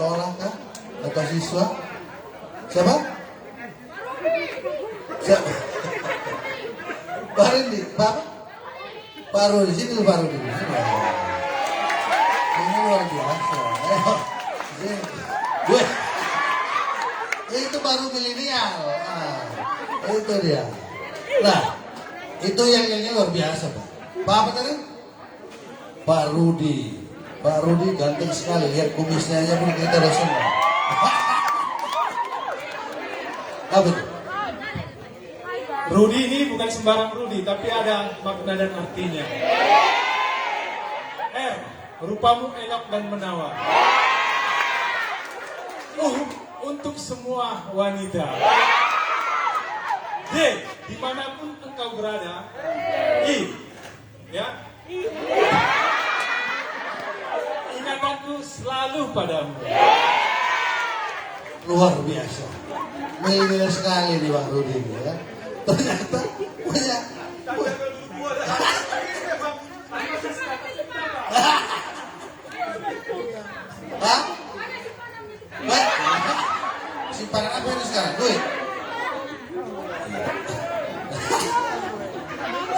sekolah kah? Atau siswa? Siapa? Siapa? Pak Rudi, Pak Rudi, sini lu Pak Rudi. Ini luar biasa. Gue, itu baru milenial. Itu dia. Nah, itu yang luar biasa, Pak. Pak apa tadi? Pak Rudi. Pak Rudi ganteng sekali. Lihat kumisnya aja pun kita udah semua. Apa itu? Rudi ini bukan sembarang Rudi, tapi ada makna dan artinya. Rupamu elok dan menawan. Untuk semua wanita. D, dimanapun engkau berada. I, ya. Ingatanku selalu padamu. Luar biasa. Milenial sekali nih Pak Rudi ini ya. Ternyata punya. Hah? Simpanan apa ini sekarang? Duit?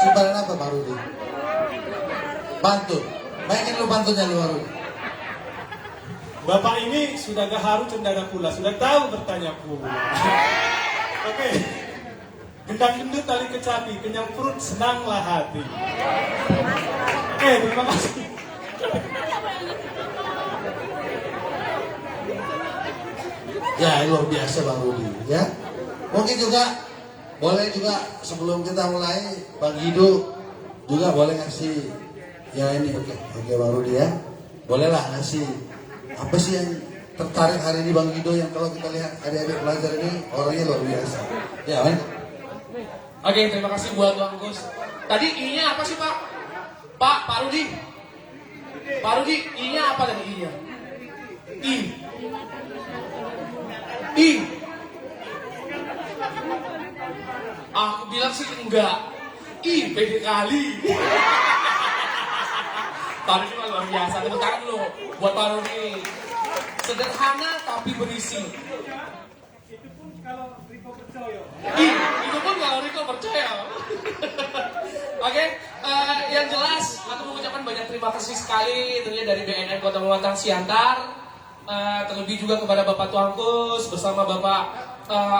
Simpanan apa Pak Rudi? Pantun. Baikin lu pantunnya lu Pak Rudi. Bapak ini sudah gaharu cendana pula, sudah tahu bertanya pula. Oke. Gendang gendut tali kecapi, kenyang perut senanglah hati. Oke, terima kasih. Ya luar biasa Bang Rudi ya. Mungkin juga boleh juga sebelum kita mulai Bang Guido juga boleh ngasih ya ini oke Bang Rudi ya. Bolehlah ngasih apa sih yang tertarik hari ini Bang Guido yang kalau kita lihat adik-adik pelajar ini orangnya luar biasa. Ya kan? Oke, terima kasih buat Bang Gus. Tadi I-nya apa sih Pak? Pak Rudi. Pak Rudi, I-nya apa tadi I-nya? I. Aku bilang sih enggak. I, pede kali. Tadi cuma luar biasa. Tepuk tangan dulu buat Pak Rudi. Sederhana tapi berisi. Itu pun kalau Riko percaya. Itu pun kalau Riko percaya. Oke, yang jelas aku mengucapkan banyak terima kasih sekali tentunya dari BNN Kota Pematang Siantar. Terlebih juga kepada Bapak Tuankus bersama Bapak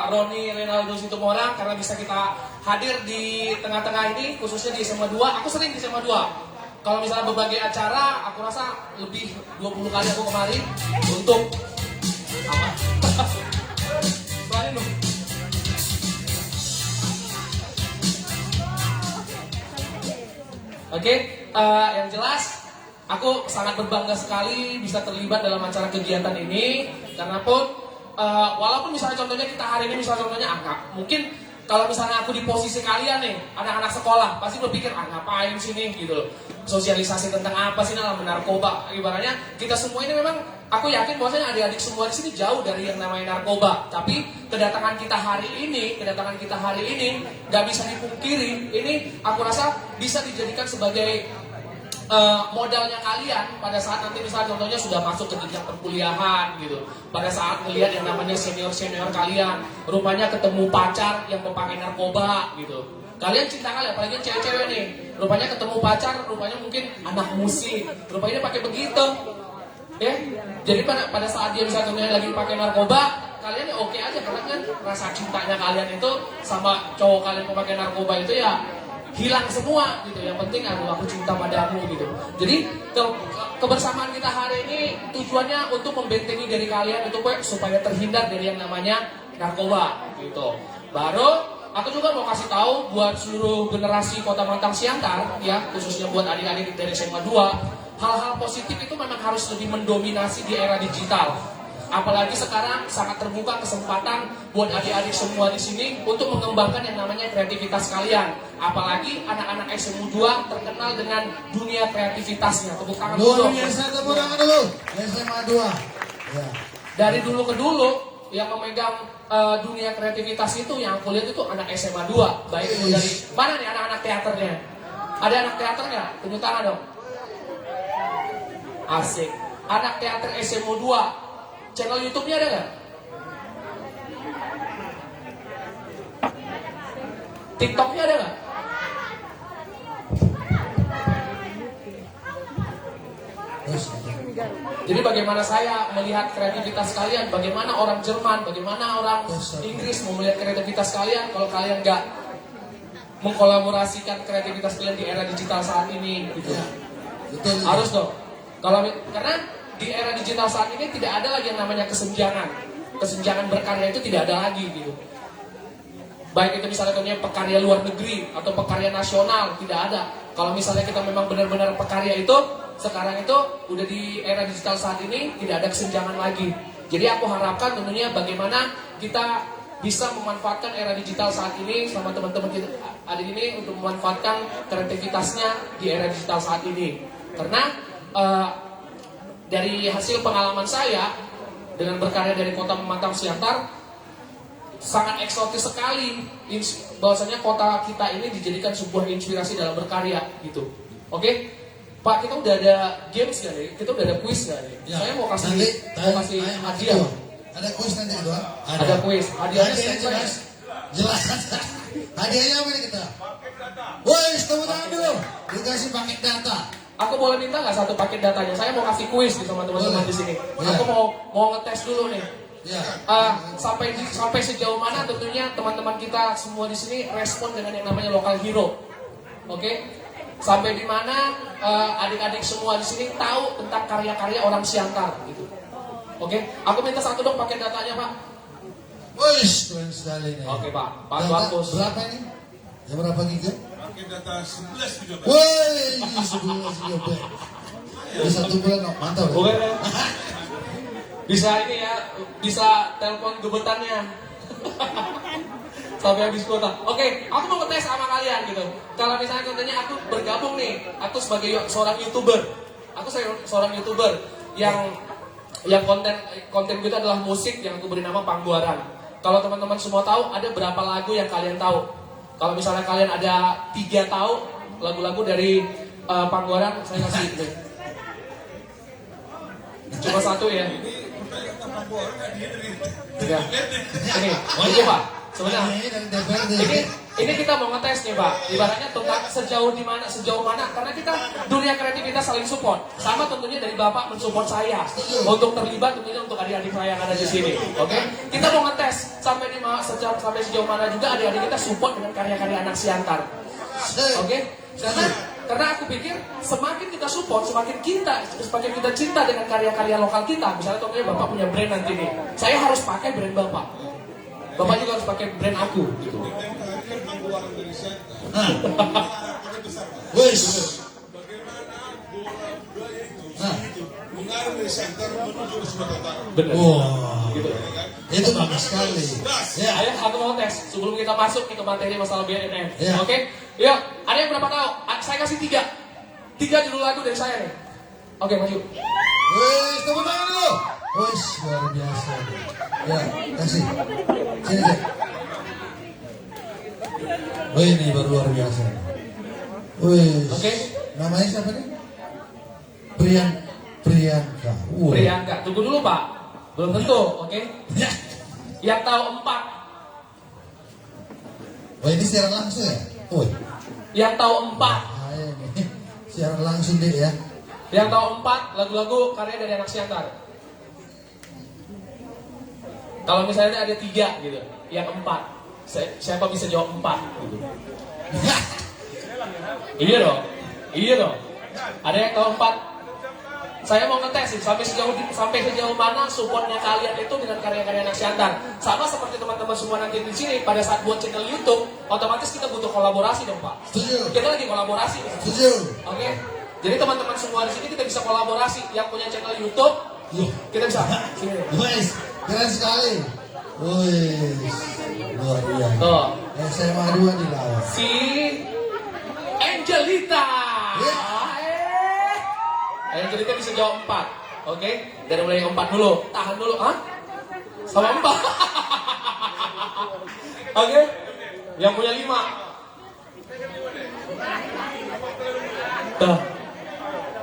Roni Renaldo Situmorang karena bisa kita hadir di tengah-tengah ini khususnya di SMA 2. Aku sering di SMA 2. Kalau misalnya berbagai acara, aku rasa lebih 20 kali aku kemari untuk apa? Selain dong. Oke, yang jelas aku sangat berbangga sekali bisa terlibat dalam acara kegiatan ini karena pun walaupun misalnya contohnya kita hari ini misalnya contohnya angka mungkin kalau misalnya aku di posisi kalian nih anak-anak sekolah pasti berpikir ngapain sih nih gitu loh sosialisasi tentang apa sih dalam narkoba ibaratnya kita semua ini memang aku yakin bahwasanya adik-adik semua di sini jauh dari yang namanya narkoba tapi kedatangan kita hari ini nggak bisa dipungkiri ini aku rasa bisa dijadikan sebagai modalnya kalian pada saat nanti misalnya contohnya sudah masuk ke jenjang perkuliahan gitu pada saat melihat yang namanya senior-senior kalian rupanya ketemu pacar yang memakai narkoba gitu kalian cinta kali apalagi cewek-cewek nih rupanya ketemu pacar rupanya mungkin anak musik rupanya dia pakai begitu ya jadi pada saat dia misalnya contohnya lagi pakai narkoba kalian ya oke aja karena kan rasa cintanya kalian itu sama cowok kalian memakai narkoba itu ya hilang semua gitu. Yang penting aku cinta padamu gitu. Jadi kebersamaan kita hari ini tujuannya untuk membentengi diri kalian untuk supaya terhindar dari yang namanya narkoba gitu. Baru aku juga mau kasih tahu buat seluruh generasi Kota Pematang Siantar ya, khususnya buat adik-adik dari SMA 2, hal-hal positif itu memang harus lebih mendominasi di era digital. Apalagi sekarang sangat terbuka kesempatan buat adik-adik semua di sini untuk mengembangkan yang namanya kreativitas kalian. Apalagi anak-anak SMA 2 terkenal dengan dunia kreativitasnya. Tepuk tangan dulu. Luar biasa, tepuk tangan dulu. SMA 2. Ya. Dari dulu ke dulu yang memegang dunia kreativitas itu yang aku lihat itu anak SMA 2. Baik itu dari mana nih anak-anak teaternya? Ada anak teater nggak? Tunjuk tangan dong. Asik. Anak teater SMA 2. channel YouTube-nya ada nggak? TikTok-nya ada nggak? Jadi bagaimana saya melihat kreativitas kalian, bagaimana orang Jerman, bagaimana orang Inggris mau melihat kreativitas kalian kalau kalian nggak mengkolaborasikan kreativitas kalian di era digital saat ini, gitu. Ya, betul. Harus dong. Karena di era digital saat ini tidak ada lagi yang namanya kesenjangan. Kesenjangan berkarya itu tidak ada lagi, gitu. Baik itu misalnya contohnya pekarya luar negeri atau pekarya nasional, tidak ada. Kalau misalnya kita memang benar-benar pekarya itu, sekarang itu udah di era digital saat ini tidak ada kesenjangan lagi. Jadi aku harapkan tentunya bagaimana kita bisa memanfaatkan era digital saat ini sama teman-teman kita ada ini untuk memanfaatkan kreativitasnya di era digital saat ini. Karena dari hasil pengalaman saya dengan berkarya dari Kota Pematang Siantar, sangat eksotis sekali bahwasanya kota kita ini dijadikan sebuah inspirasi dalam berkarya gitu. Oke? Pak, kita udah ada games nggak nih? Kita udah ada quiz nggak nih? Ya, Saya mau kasih hadiah. Ada kuis nanti kedua? Ada quiz. Hadiahnya Hadiahnya standby. jelas. Hadiahnya apa nih kita? Woi, tepuk tangan dulu. Dikasih paket data. Aku boleh minta nggak satu paket datanya? Saya mau kasih quiz nih sama teman-teman Boleh. di sini. Ya. Aku mau ngetes dulu nih. Ya. Sampai sejauh mana tentunya teman-teman kita semua di sini respon dengan yang namanya local hero. Oke? Sampai di mana adik-adik semua di sini tahu tentang karya-karya orang Siantar gitu. Oke? Aku minta satu dong paket datanya, Pak. Woi, keren sekali nih. Oke, Pak. Pak Data Markus. berapa nih? Ya berapa giga? Pakai data 11 juga. Woi, 11 giga. Di satu bulan, oh, mantap. Ya? Boleh ya? Bisa ini ya, bisa telepon gebetannya. Sampai habis kuota. Oke, aku mau ngetes sama kalian gitu. Kalau misalnya contohnya aku bergabung nih, aku sebagai seorang YouTuber. Aku seorang YouTuber yang konten kita adalah musik yang aku beri nama Pangguaran. Kalau teman-teman semua tahu, ada berapa lagu yang kalian tahu? Kalau misalnya kalian ada 3 tahu lagu-lagu dari Pangguaran, saya kasih gitu. Cuma satu ya. Ya. Ini Pak. Sebenarnya ini kita mau ngetes nih Pak. Ibaratnya tentang sejauh mana karena kita dunia kreativitas saling support. Sama tentunya dari Bapak mensupport saya untuk terlibat tentunya untuk adik-adik saya yang ada di sini. Oke? Kita mau ngetes sampai sejauh mana juga adik-adik kita support dengan karya-karya anak Siantar. Oke? Karena aku pikir semakin kita support, semakin kita cinta dengan karya-karya lokal kita. Misalnya contohnya Bapak punya brand nanti nih, saya harus pakai brand Bapak. Bapak juga harus pakai brand aku. Gitu. Wes. Mengarah dari center menuju ke Sumatera Utara. Benar. Wah, Gitu. itu bagus sekali. Ya, ayo aku mau tes sebelum kita masuk ke materi masalah BNN. Ya. Oke? Yuk, ada yang berapa tahu? Saya kasih 3 judul lagu dari saya nih. Oke, maju. Wes, tepuk tangan dulu. Wes, luar biasa. Ya, kasih. Sini, Jack. Oh, ini baru luar biasa. Wes. Oke. Namanya siapa nih? Priyanka. Wah. Priyanka, tunggu dulu Pak. Belum tentu, oke? Ya. Yang tahu 4. Oh, ini siaran langsung ya? Oh. Yang tahu 4. Ayo nih. Siaran langsung deh ya. Yang tahu 4 lagu-lagu karya dari anak Siantar. Kalau misalnya ada 3 gitu, yang 4, siapa bisa jawab 4 gitu? Iya dong. Ada yang tahu 4? Saya mau ngetes sih, sampai sejauh mana supportnya kalian itu dengan karya-karya anak Siantar. Sama seperti teman-teman semua nanti di sini, pada saat buat channel YouTube, otomatis kita butuh kolaborasi dong Pak. Setuju. Kita lagi kolaborasi. Setuju. Oke? Jadi teman-teman semua di sini kita bisa kolaborasi. Yang punya channel YouTube, kita bisa. Sini. Wes, keren sekali. Wes, luar biasa. Tuh. SMA 2 di lawan. Si Angelita. Ya. Angelita bisa jawab 4. Oke? Dari mulai yang 4 dulu. Tahan dulu. Hah? Sama 4. Oke? Yang punya 5. Tuh.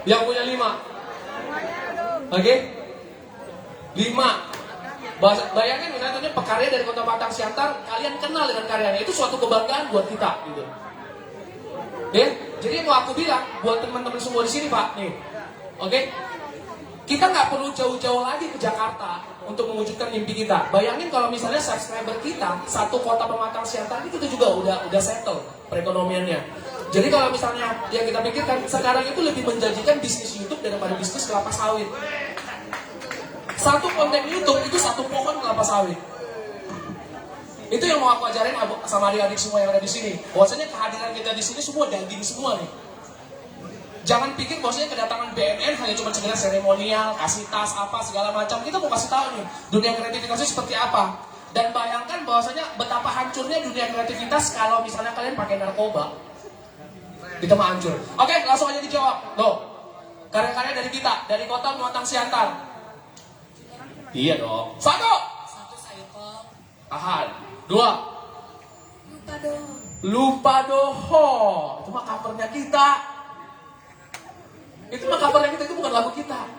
Yang punya 5. Oke? Bayangin misalnya contohnya pekarya dari Kota Batang Siantar, kalian kenal dengan karyanya, itu suatu kebanggaan buat kita gitu. Ya, jadi mau aku bilang buat teman-teman semua di sini Pak, nih, oke? Kita nggak perlu jauh-jauh lagi ke Jakarta untuk mewujudkan mimpi kita. Bayangin kalau misalnya subscriber kita satu kota pematang siantar itu juga udah settle perekonomiannya. Jadi kalau misalnya yang kita pikirkan sekarang itu lebih menjanjikan bisnis YouTube daripada bisnis kelapa sawit. Satu konten YouTube itu satu pohon kelapa sawit. Itu yang mau aku ajarin sama adik-adik semua yang ada di sini. Bahwasanya kehadiran kita di sini semua daging semua nih. Jangan pikir bahwasanya kedatangan BNN hanya cuma sekedar seremonial, kasih tas apa segala macam. Kita mau kasih tahu nih dunia kreativitasnya seperti apa. Dan bayangkan bahwasanya betapa hancurnya dunia kreativitas kalau misalnya kalian pakai narkoba. Kita mah hancur. Oke, langsung aja dijawab. Loh, karya-karya dari kita, dari Kota Muatang Siantar. Iya dong. Satu sayur kol. Ahad. Dua. Lupa doho. Itu mah covernya kita. Itu mah covernya kita, itu bukan lagu kita.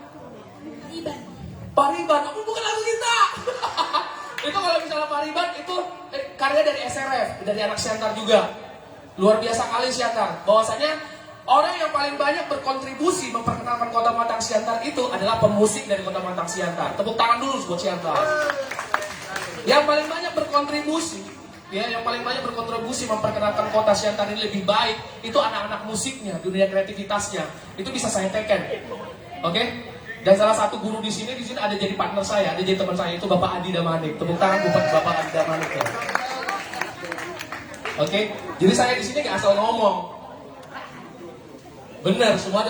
Pariban, itu bukan lagu kita. Itu kalau misalnya Pariban itu karya dari SRF, dari anak Siantar juga. Luar biasa kali Siantar. Bahwasanya orang yang paling banyak berkontribusi memperkenalkan Kota Batang Siantar itu adalah pemusik dari Kota Batang Siantar. Tepuk tangan dulu buat Siantar. Yang paling banyak berkontribusi, yang paling banyak berkontribusi memperkenalkan Kota Siantar ini lebih baik itu anak-anak musiknya, dunia kreativitasnya. Itu bisa saya teken. Oke? Dan salah satu guru di sini ada jadi partner saya, ada jadi teman saya, itu Bapak Adi Damanik. Tepuk tangan buat Bapak Adi Damanik ya. Oke? Jadi saya di sini nggak asal ngomong. Bener, semua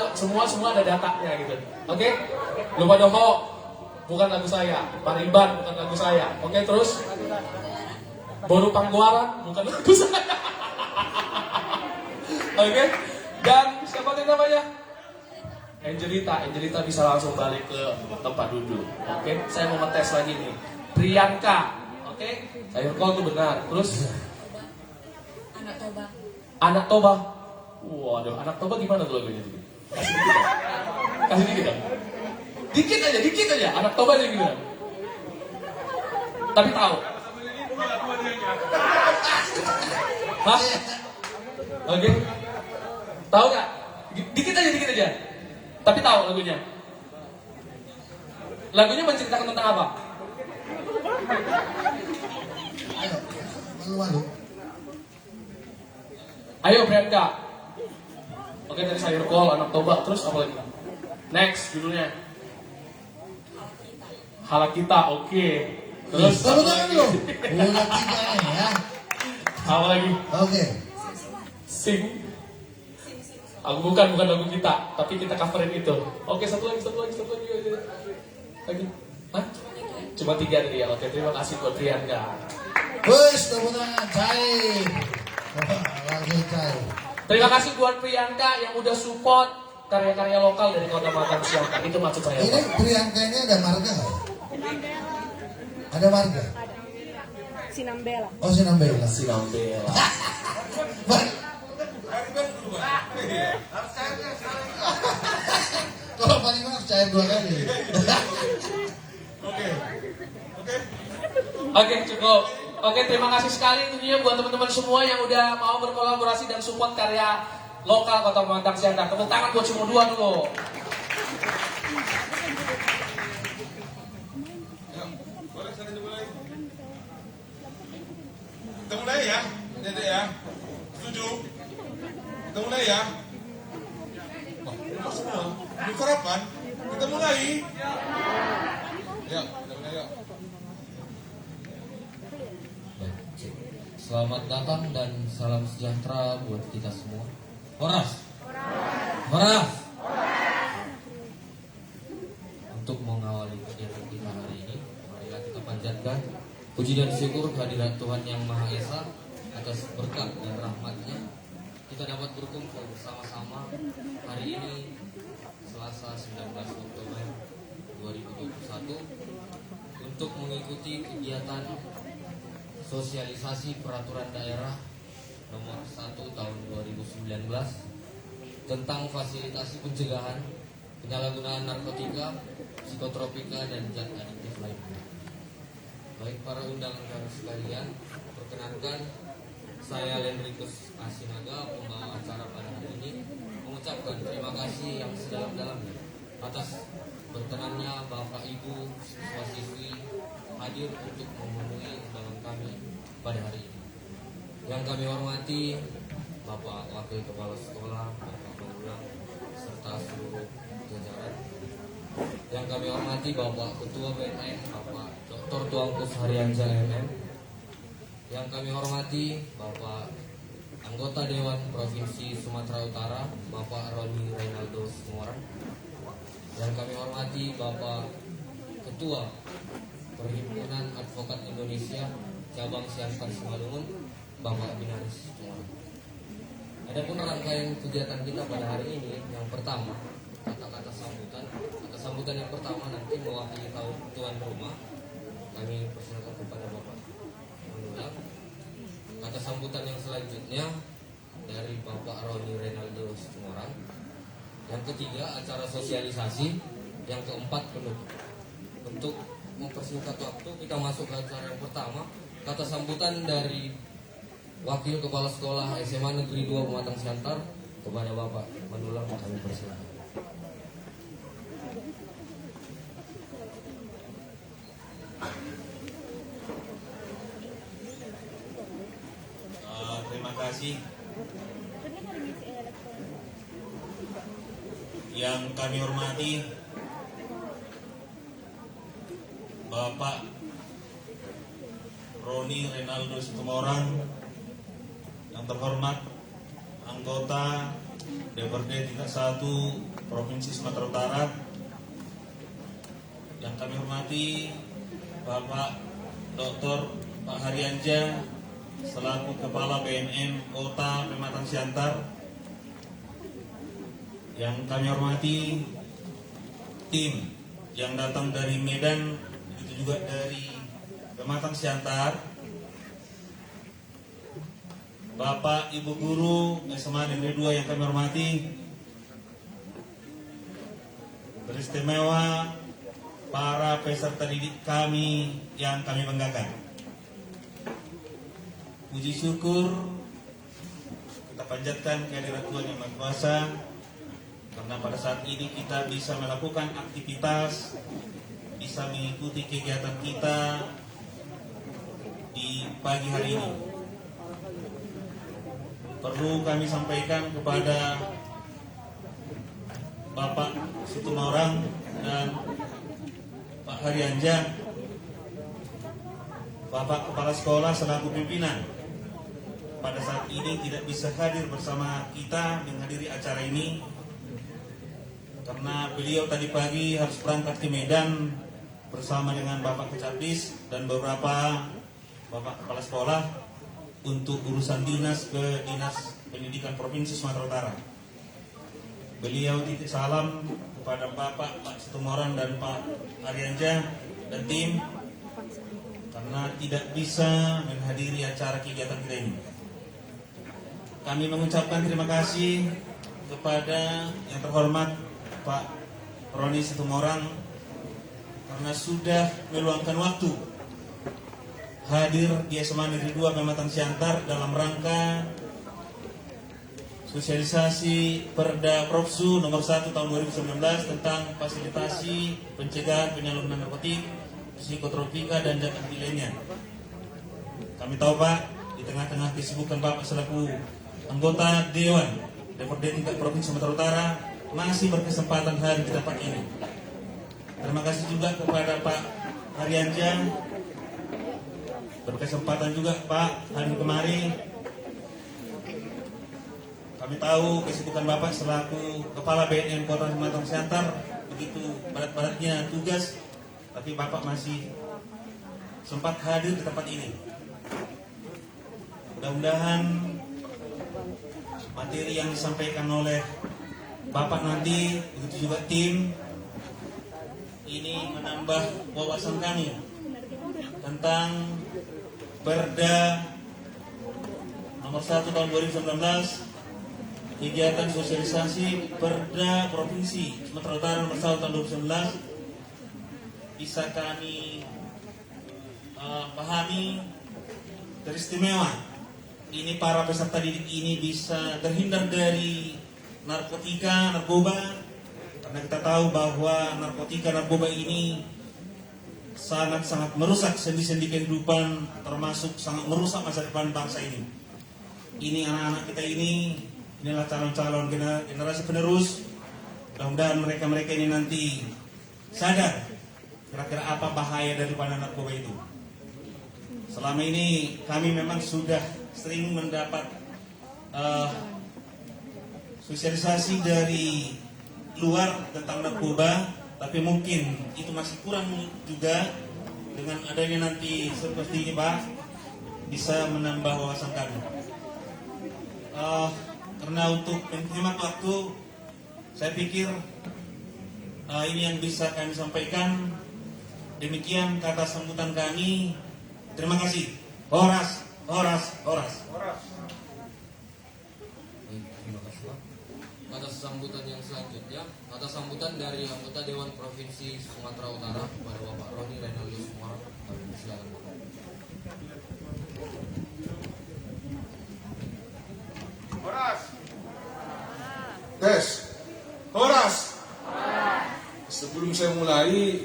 ada datanya gitu. Oke? Lupa doho, bukan lagu saya. Pariban bukan lagu saya. Oke, terus Boru Pangguaran bukan lagu saya. Oke? Dan siapa yang namanya? Angelita bisa langsung balik ke tempat duduk. Oke? Saya mau ngetes lagi nih. Priyanka. Oke? Sayur kol itu benar. Terus Anak Toba. Waduh, Anak Toba gimana tuh lagunya? Kasih dikit ya. Dikit aja. Anak Toba aja gimana? Tapi tahu. Hah? Oke. Tahu nggak? Dikit aja. Tapi tahu lagunya. Lagunya menceritakan tentang apa? Malu-malu. Ayo Priyanka. Oke, dari sayur kol, Anak Toba, terus apa lagi? Next judulnya. Hala kita, oke. Terus tepuk tangan dulu. Udah 3 ya. apa lagi? Oke. Sing. Aku bukan lagu kita, tapi kita coverin itu. Oke, satu lagi. Lagi. Hah? Cuma 3 tadi ya. Oke, terima kasih buat Priyanka. Wes, tepuk tangan, cair. Langsung cair. Terima kasih buat Priyanka yang udah support karya-karya lokal dari Kota Batang Siantar. Itu maksud saya. Ini Priyanka ini ada marga nggak? Ada marga? Sinambela. Oh, Sinambela. Kalau paling harus cair 2 kali. Oke, cukup. Oke, terima kasih sekali tentunya buat teman-teman semua yang udah mau berkolaborasi dan support karya lokal Kota Batang Siantar. Tepuk tangan buat semua dua dulu. Boleh saya mulai? Kita mulai ya, Dedek ya. Setuju? Kita mulai ya. Oh, semua. Belum sarapan. Kita mulai. Ya, kita mulai ya. Selamat datang dan salam sejahtera buat kita semua. Horas. Untuk mengawali kegiatan kita hari ini, marilah kita panjatkan puji dan syukur kehadirat Tuhan Yang Maha Esa atas berkat dan rahmat-Nya. Kita dapat berkumpul bersama-sama hari ini Selasa 19 Oktober 2021 untuk mengikuti kegiatan sosialisasi peraturan daerah nomor 1 tahun 2019 tentang fasilitasi pencegahan penyalahgunaan narkotika, psikotropika dan zat adiktif lainnya. para undangan kami sekalian, perkenankan saya Lendrikus Asinaga, pembawa acara pada hari ini, mengucapkan terima kasih yang sedalam-dalamnya atas berkenannya Bapak Ibu siswa-siswi hadir untuk memenuhi undangan kami pada hari ini. Yang kami hormati Bapak Wakil Kepala Sekolah, Bapak Pengulang, serta seluruh jajaran. Yang kami hormati Bapak Ketua BNN, Bapak Dr. Tuangkus Haryanca MM. Yang kami hormati Bapak Anggota Dewan Provinsi Sumatera Utara, Bapak Roni Reynaldo Sumorang. Yang kami hormati Bapak Ketua Perhimpunan Advokat Indonesia Cabang Siantar Simalungun, Bapak Binaris Sumorang. Adapun rangkaian kegiatan kita pada hari ini, yang pertama kata-kata sambutan. Kata sambutan yang pertama nanti mewakili tuan rumah. Kami persilakan kepada Bapak Mengulang. Kata sambutan yang selanjutnya dari Bapak Roni Reynaldo Sumorang. Yang ketiga acara sosialisasi. Yang keempat penutup. Untuk mempersingkat waktu, kita masuk ke acara yang pertama. Kata sambutan dari Wakil Kepala Sekolah SMA Negeri 2 Pematang Siantar kepada Bapak Mengulang, kami persilakan. Terima kasih. Yang kami hormati Bapak Roni Reynaldo Sumorang, yang terhormat anggota DPRD tingkat 1 Provinsi Sumatera Utara, yang kami hormati Bapak Dr. Pak Haryanca selaku Kepala BNN Kota Pematang Siantar, yang kami hormati tim yang datang dari Medan, begitu juga dari Pematang Siantar, Bapak Ibu Guru SMA Negeri 2 yang kami hormati, beristimewa para peserta didik kami yang kami banggakan. Puji syukur kita panjatkan kehadirat Tuhan Yang Maha Kuasa, karena pada saat ini kita bisa melakukan aktivitas, bisa mengikuti kegiatan kita di pagi hari ini. Perlu kami sampaikan kepada Bapak Situmorang dan Pak Haryanca, Bapak Kepala Sekolah selaku pimpinan, pada saat ini tidak bisa hadir bersama kita menghadiri acara ini karena beliau tadi pagi harus berangkat ke Medan bersama dengan Bapak Kecapis dan beberapa Bapak Kepala Sekolah untuk urusan dinas ke Dinas Pendidikan Provinsi Sumatera Utara. Beliau titip salam kepada Bapak Situmorang dan Pak Haryanca dan tim karena tidak bisa menghadiri acara kegiatan kita ini. Kami mengucapkan terima kasih kepada yang terhormat Pak Roni Situmorang karena sudah meluangkan waktu hadir di SMA Negeri 2 Pematang Siantar dalam rangka sosialisasi Perda Propsu nomor 1 tahun 2019 tentang fasilitasi pencegahan penyalahgunaan narkotik, psikotropika dan zat anti lainnya. Kami tahu Pak, di tengah-tengah kesibukan Bapak selaku anggota Dewan DPRD tingkat Provinsi Sumatera Utara masih berkesempatan hadir di tempat ini. Terima kasih juga kepada Pak Haryanca, berkesempatan juga Pak hadir kemari. Kami tahu kesibukan Bapak selaku Kepala BNN Kota Pematang Siantar begitu berat-beratnya tugas, tapi Bapak masih sempat hadir di tempat ini. Mudah-mudahan materi yang disampaikan oleh Bapak nanti, begitu juga tim, ini menambah wawasan kami tentang Perda nomor 1 tahun 2019, kegiatan sosialisasi Perda Provinsi Sumatera Utara nomor 1 tahun 2019, bisa kami pahami teristimewa ini para peserta didik ini bisa terhindar dari narkotika, narkoba, karena kita tahu bahwa narkotika, narkoba ini sangat-sangat merusak sendi-sendi kehidupan, termasuk sangat merusak masa depan bangsa ini. Ini anak-anak kita inilah calon-calon generasi penerus. Mudah-mudahan mereka-mereka ini nanti sadar kira-kira apa bahaya daripada narkoba itu. Selama ini kami memang sudah sering mendapat sosialisasi dari luar tentang narkoba, tapi mungkin itu masih kurang juga. Dengan adanya nanti seperti ini Pak, bisa menambah wawasan kami. Karena untuk menghemat waktu, saya pikir ini yang bisa kami sampaikan. Demikian kata sambutan kami. Terima kasih. Horas, horas, horas. Baik, terima kasih Pak. Atas sambutan yang selanjutnya, atas sambutan dari anggota Dewan Provinsi Sumatera Utara kepada Bapak Roni Renaldo Sumarang, kami silakan Bapak. Horas. Tes. Horas. Sebelum saya mulai,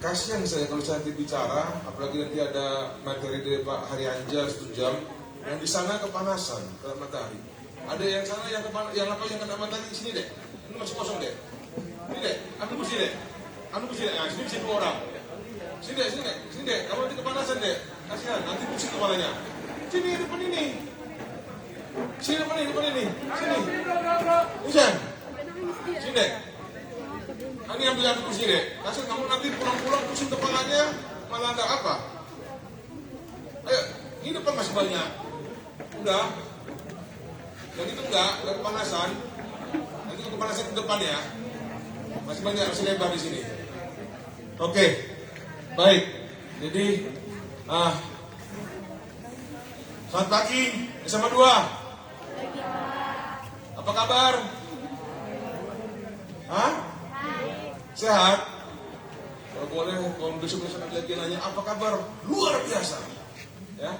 kasihan saya kalau saya nanti bicara, apalagi nanti ada materi dari Pak Haryanja 1 jam, yang di sana kepanasan, kena matahari. Ada yang sana yang kena matahari di sini deh, ini masih kosong deh. Ini deh, ambil kursi deh, nah, sini bisa 2 orang. Sini deh, kamu nanti kepanasan deh, kasihan, nanti pusing kepalanya. Sini depan ini, sini depan ini, sini. Hujan, sini deh. Ini ambil aku kursi deh. Kasih kamu nanti pulang-pulang pusing kepalanya, malah enggak apa. Ayo, ini depan masih banyak. Udah. Yang itu enggak kepanasan. Nanti kepanasan ke depan ya. Masih banyak, masih lebar di sini. Oke. Baik. Jadi, selamat pagi, SMA 2. Apa kabar? Hah? Sehat? Kalau boleh, kalau besok-besok lagi nanya, apa kabar? Luar biasa. Ya,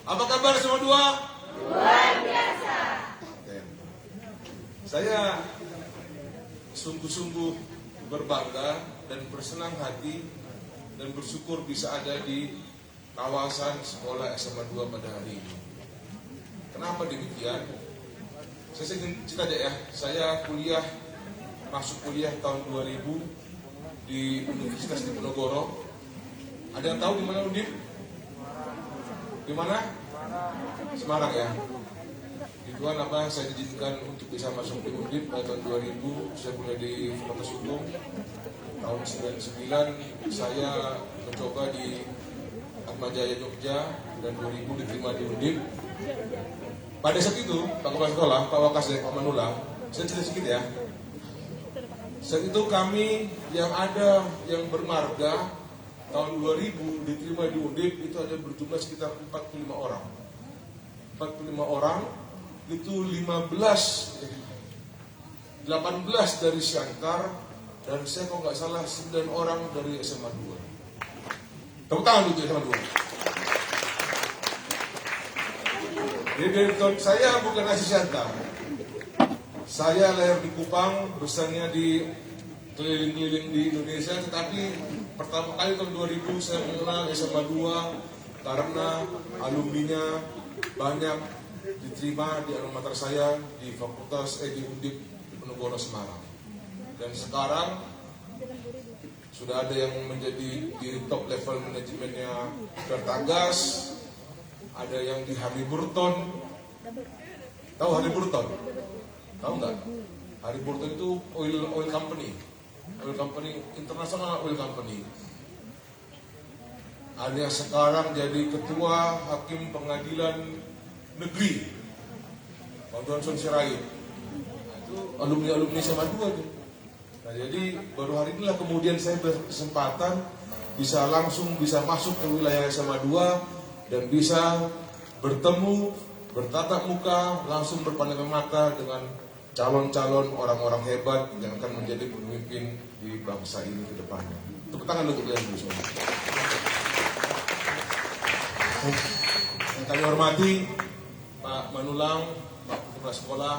apa kabar semua 2? Luar biasa. Oke. Saya sungguh-sungguh berbangga dan bersenang hati dan bersyukur bisa ada di kawasan sekolah SMA 2 pada hari ini. Kenapa demikian? Saya cerita aja ya. Saya masuk kuliah tahun 2000 di Universitas Diponegoro. Ada yang tahu di mana Undip? Di mana? Semarang ya. Ituan apa saya diizinkan untuk bisa masuk di Undip pada tahun 2000. Saya kuliah di Fakultas Hukum. Tahun 99 saya mencoba di Atmajaya Jogja dan 2000 diterima di Undip. Pada saat itu Pak Kepala Sekolah, Pak Wakas dan Pak Manula, saya cerita sedikit ya. Saat itu kami yang bermarga tahun 2000 diterima di Undip itu ada berjumlah sekitar 45 orang. 45 orang itu 18 dari Siantar dan saya kalau nggak salah 9 orang dari SMA 2. Tepuk tangan untuk SMA 2. Jadi saya bukan asli Siantar. Saya lahir di Kupang, besarnya di keliling-keliling di Indonesia, tetapi pertama kali tahun 2000 saya mengenal SMA 2 karena alumninya banyak diterima di alma mater saya di Fakultas di Undip Diponegoro Semarang. Dan sekarang sudah ada yang menjadi di top level manajemennya Bertagas, ada yang di Haliburton. Tahu Haliburton? Tahu nggak? Haliburton itu oil company, internasional oil company. Ada yang sekarang jadi ketua hakim pengadilan negeri, Bang Johnson Sirait. Nah, itu alumni SMA 2 tuh. Nah, jadi baru hari inilah kemudian saya berkesempatan bisa masuk ke wilayah SMA 2 dan bisa bertemu, bertatap muka, langsung berpandangan mata dengan calon-calon orang-orang hebat yang akan menjadi pemimpin di bangsa ini ke depannya. Tepuk tangan untuk kalian dulu semua. Yang kami hormati Pak Manulang, Pak Kepala Sekolah,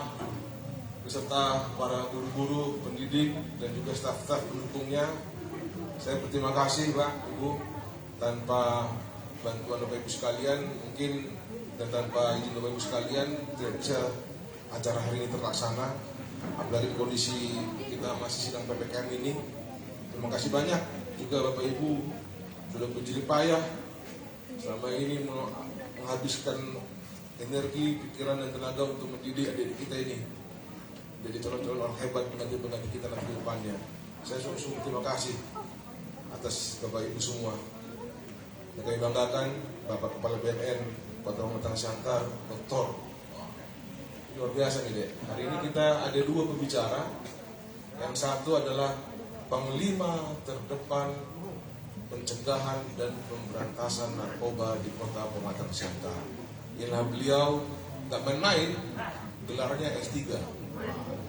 beserta para guru-guru, pendidik, dan juga staf-staf pendukungnya. Saya berterima kasih Pak, Ibu. Tanpa bantuan Bapak Ibu sekalian, mungkin dan tanpa izin Bapak Ibu sekalian, tidak bisa acara hari ini terlaksana. Apalagi kondisi kita masih sedang PPKM ini. Terima kasih banyak juga Bapak Ibu sudah berjerih payah selama ini menghabiskan energi, pikiran, dan tenaga untuk mendidik adik-adik kita ini jadi calon-calon orang hebat pengganti kita nanti ke depannya. Saya sungguh terima kasih atas Bapak Ibu semua. Yang kami banggakan Bapak Kepala BNN, Kota Pematang Siantar, Dr. Luar biasa nih Dek. Hari ini kita ada dua pembicara. Yang satu adalah Panglima terdepan pencegahan dan pemberantasan narkoba di Kota Pematang Siantar. Inilah beliau, gak main-main, gelarnya S3.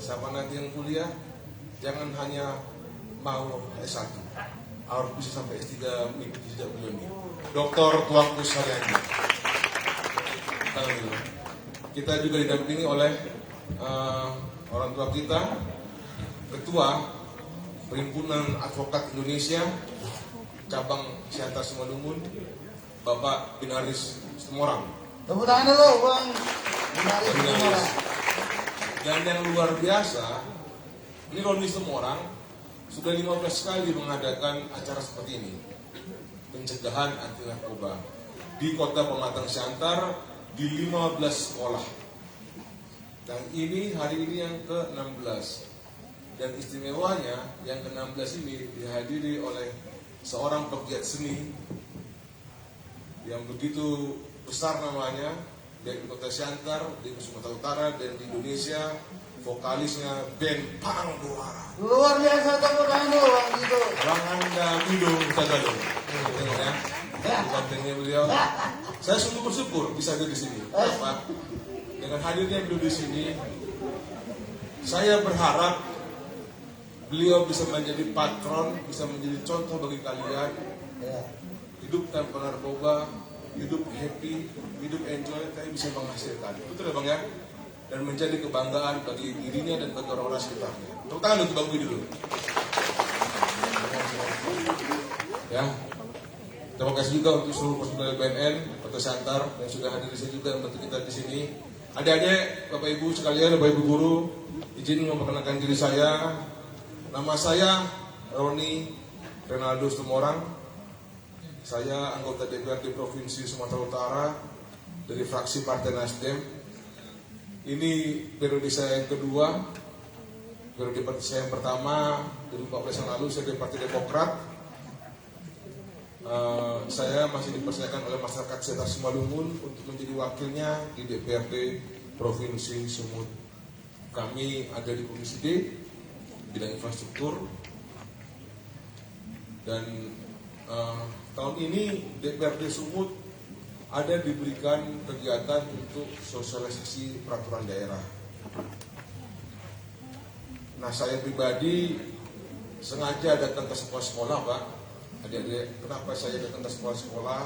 Siapa nanti yang kuliah, jangan hanya mau S1, harus bisa sampai S3 mengikuti jejak beliau ini. Dr. Tuanku Saryadi. Kita juga didampingi oleh orang tua kita, Ketua Perhimpunan Advokat Indonesia Cabang Siantar Simalungun, Bapak Binaris Setomorang. Tepuk tangan dulu Bang Binaris Setomorang. Dan yang luar biasa, ini Roni Setomorang sudah 15 kali mengadakan acara seperti ini, pencegahan anti narkoba di Kota Pematang Siantar di 15 sekolah. Dan ini hari ini yang ke-16. Dan istimewanya yang ke-16 ini dihadiri oleh seorang pegiat seni yang begitu besar namanya dari Kota Siantar, di Sumatera Utara, dan di Indonesia, vokalisnya band Pangduara. Luar biasa, tepuk tangan dulu Bang Guido. Bang Anda Guido Utagalo. Tengok ya, bantengnya beliau. Saya sungguh bersyukur bisa ada di sini. Kenapa? Dengan hadirnya beliau di sini, saya berharap beliau bisa menjadi patron, bisa menjadi contoh bagi kalian. Hidup tanpa narkoba, hidup happy, hidup enjoy, tapi bisa menghasilkan. Betul ya Bang ya? Dan menjadi kebanggaan bagi dirinya dan bagi orang-orang sekitarnya. Tepuk tangan untuk Bang Guido dulu. Ya. Terima kasih juga untuk seluruh personel BNN Kota Siantar yang sudah hadir di sini juga membantu kita di sini. Adik-adik, Bapak Ibu sekalian, Bapak Ibu guru, izin memperkenalkan diri saya. Nama saya Roni Renaldo Setomorang. Saya anggota DPRD Provinsi Sumatera Utara dari fraksi Partai Nasdem. Ini periode saya yang kedua. Periode saya yang pertama 2014 yang lalu saya dari Partai Demokrat. Saya masih dipersilakan oleh masyarakat sekitar Simalungun untuk menjadi wakilnya di DPRD Provinsi Sumut. Kami ada di Komisi D bidang infrastruktur, dan tahun ini DPRD Sumut ada diberikan kegiatan untuk sosialisasi peraturan daerah. Nah, saya pribadi sengaja datang ke sekolah-sekolah Pak. Adik-adik, kenapa saya datang ke sekolah-sekolah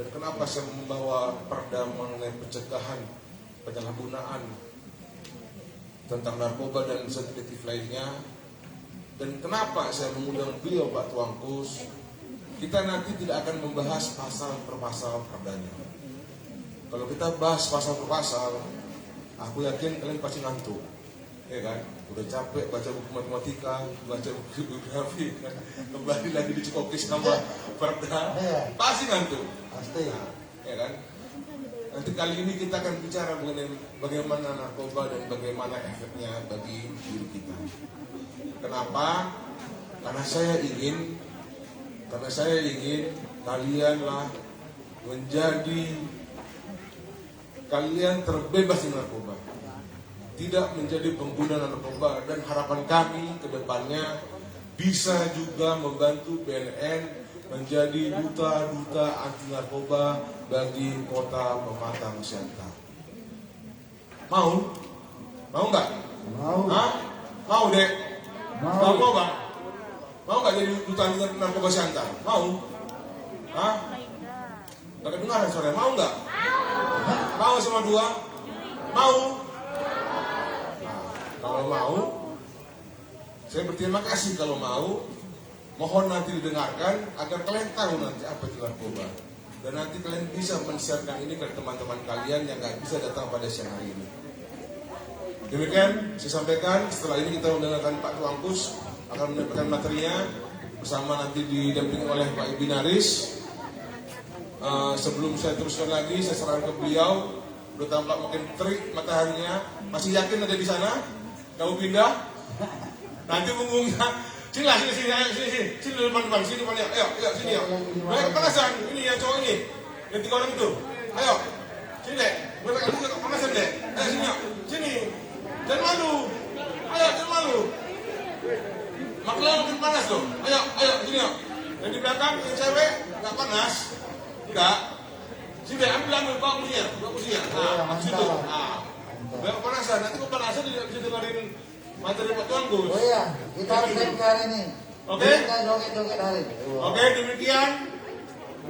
dan kenapa saya membawa perda mengenai pencegahan penyalahgunaan tentang narkoba dan sensitif lainnya, dan kenapa saya mengundang beliau Pak Tuankus. Kita nanti tidak akan membahas pasal per pasal perdanya. Kalau kita bahas pasal per pasal, aku yakin kalian pasti ngantuk, ya kan? Udah capek baca buku matematika, baca buku geografi, kan? Kembali lagi dicekoki sama perda, pasti ngantuk. Pasti. Nah, ya kan? Nanti kali ini kita akan bicara mengenai bagaimana narkoba dan bagaimana efeknya bagi diri kita. Kenapa? Karena saya ingin kalianlah menjadi kalian terbebas dari narkoba, tidak menjadi pengguna narkoba, dan harapan kami ke depannya bisa juga membantu BNN menjadi duta-duta anti narkoba bagi Kota Pematang Siantar. Mau? Mau nggak? Mau. Hah? Mau Dek? Mau. Mau Bang? Mau nggak jadi duta anti narkoba Siantar? Mau? Hah? Gak kedengaran suara, mau nggak? Mau sama dua? Mau? Nah, kalau mau, saya berterima kasih kalau mau. Mohon nanti didengarkan agar kalian tahu nanti apa itu narkoba. Dan nanti kalian bisa men-sharekan ini ke teman-teman kalian yang nggak bisa datang pada siang hari ini. Demikian saya sampaikan. Setelah ini kita mendengarkan Pak Tuankus akan menyampaikan materinya bersama nanti didampingi oleh Pak Ibinaris. Sebelum saya teruskan lagi, saya serahkan ke beliau. Udah tampak makin terik mataharinya. Masih yakin ada di sana? Kamu pindah? Nanti punggungnya. Sini depan, sini depan ya. Ayo, sini ya. Mereka kepanasan, ini yang cowok ini. Yang 3 orang itu. Ayo, sini deh. Mereka juga kepanasan deh. Ayo sini ya. Sini. Jangan malu. Ayo, jangan malu. Makanya makin panas tuh. Ayo, sini ya. Yang di belakang, yang cewek, nggak panas. Enggak. Sini deh, ambil, bawa kursinya. Nah, situ. Nah, biar kepanasan. Nanti kepanasan tidak bisa dengerin materi Pak Tuankus. Oh iya, kita harus naik hari ini. Oke. Kita joget-joget hari. Oke, demikian.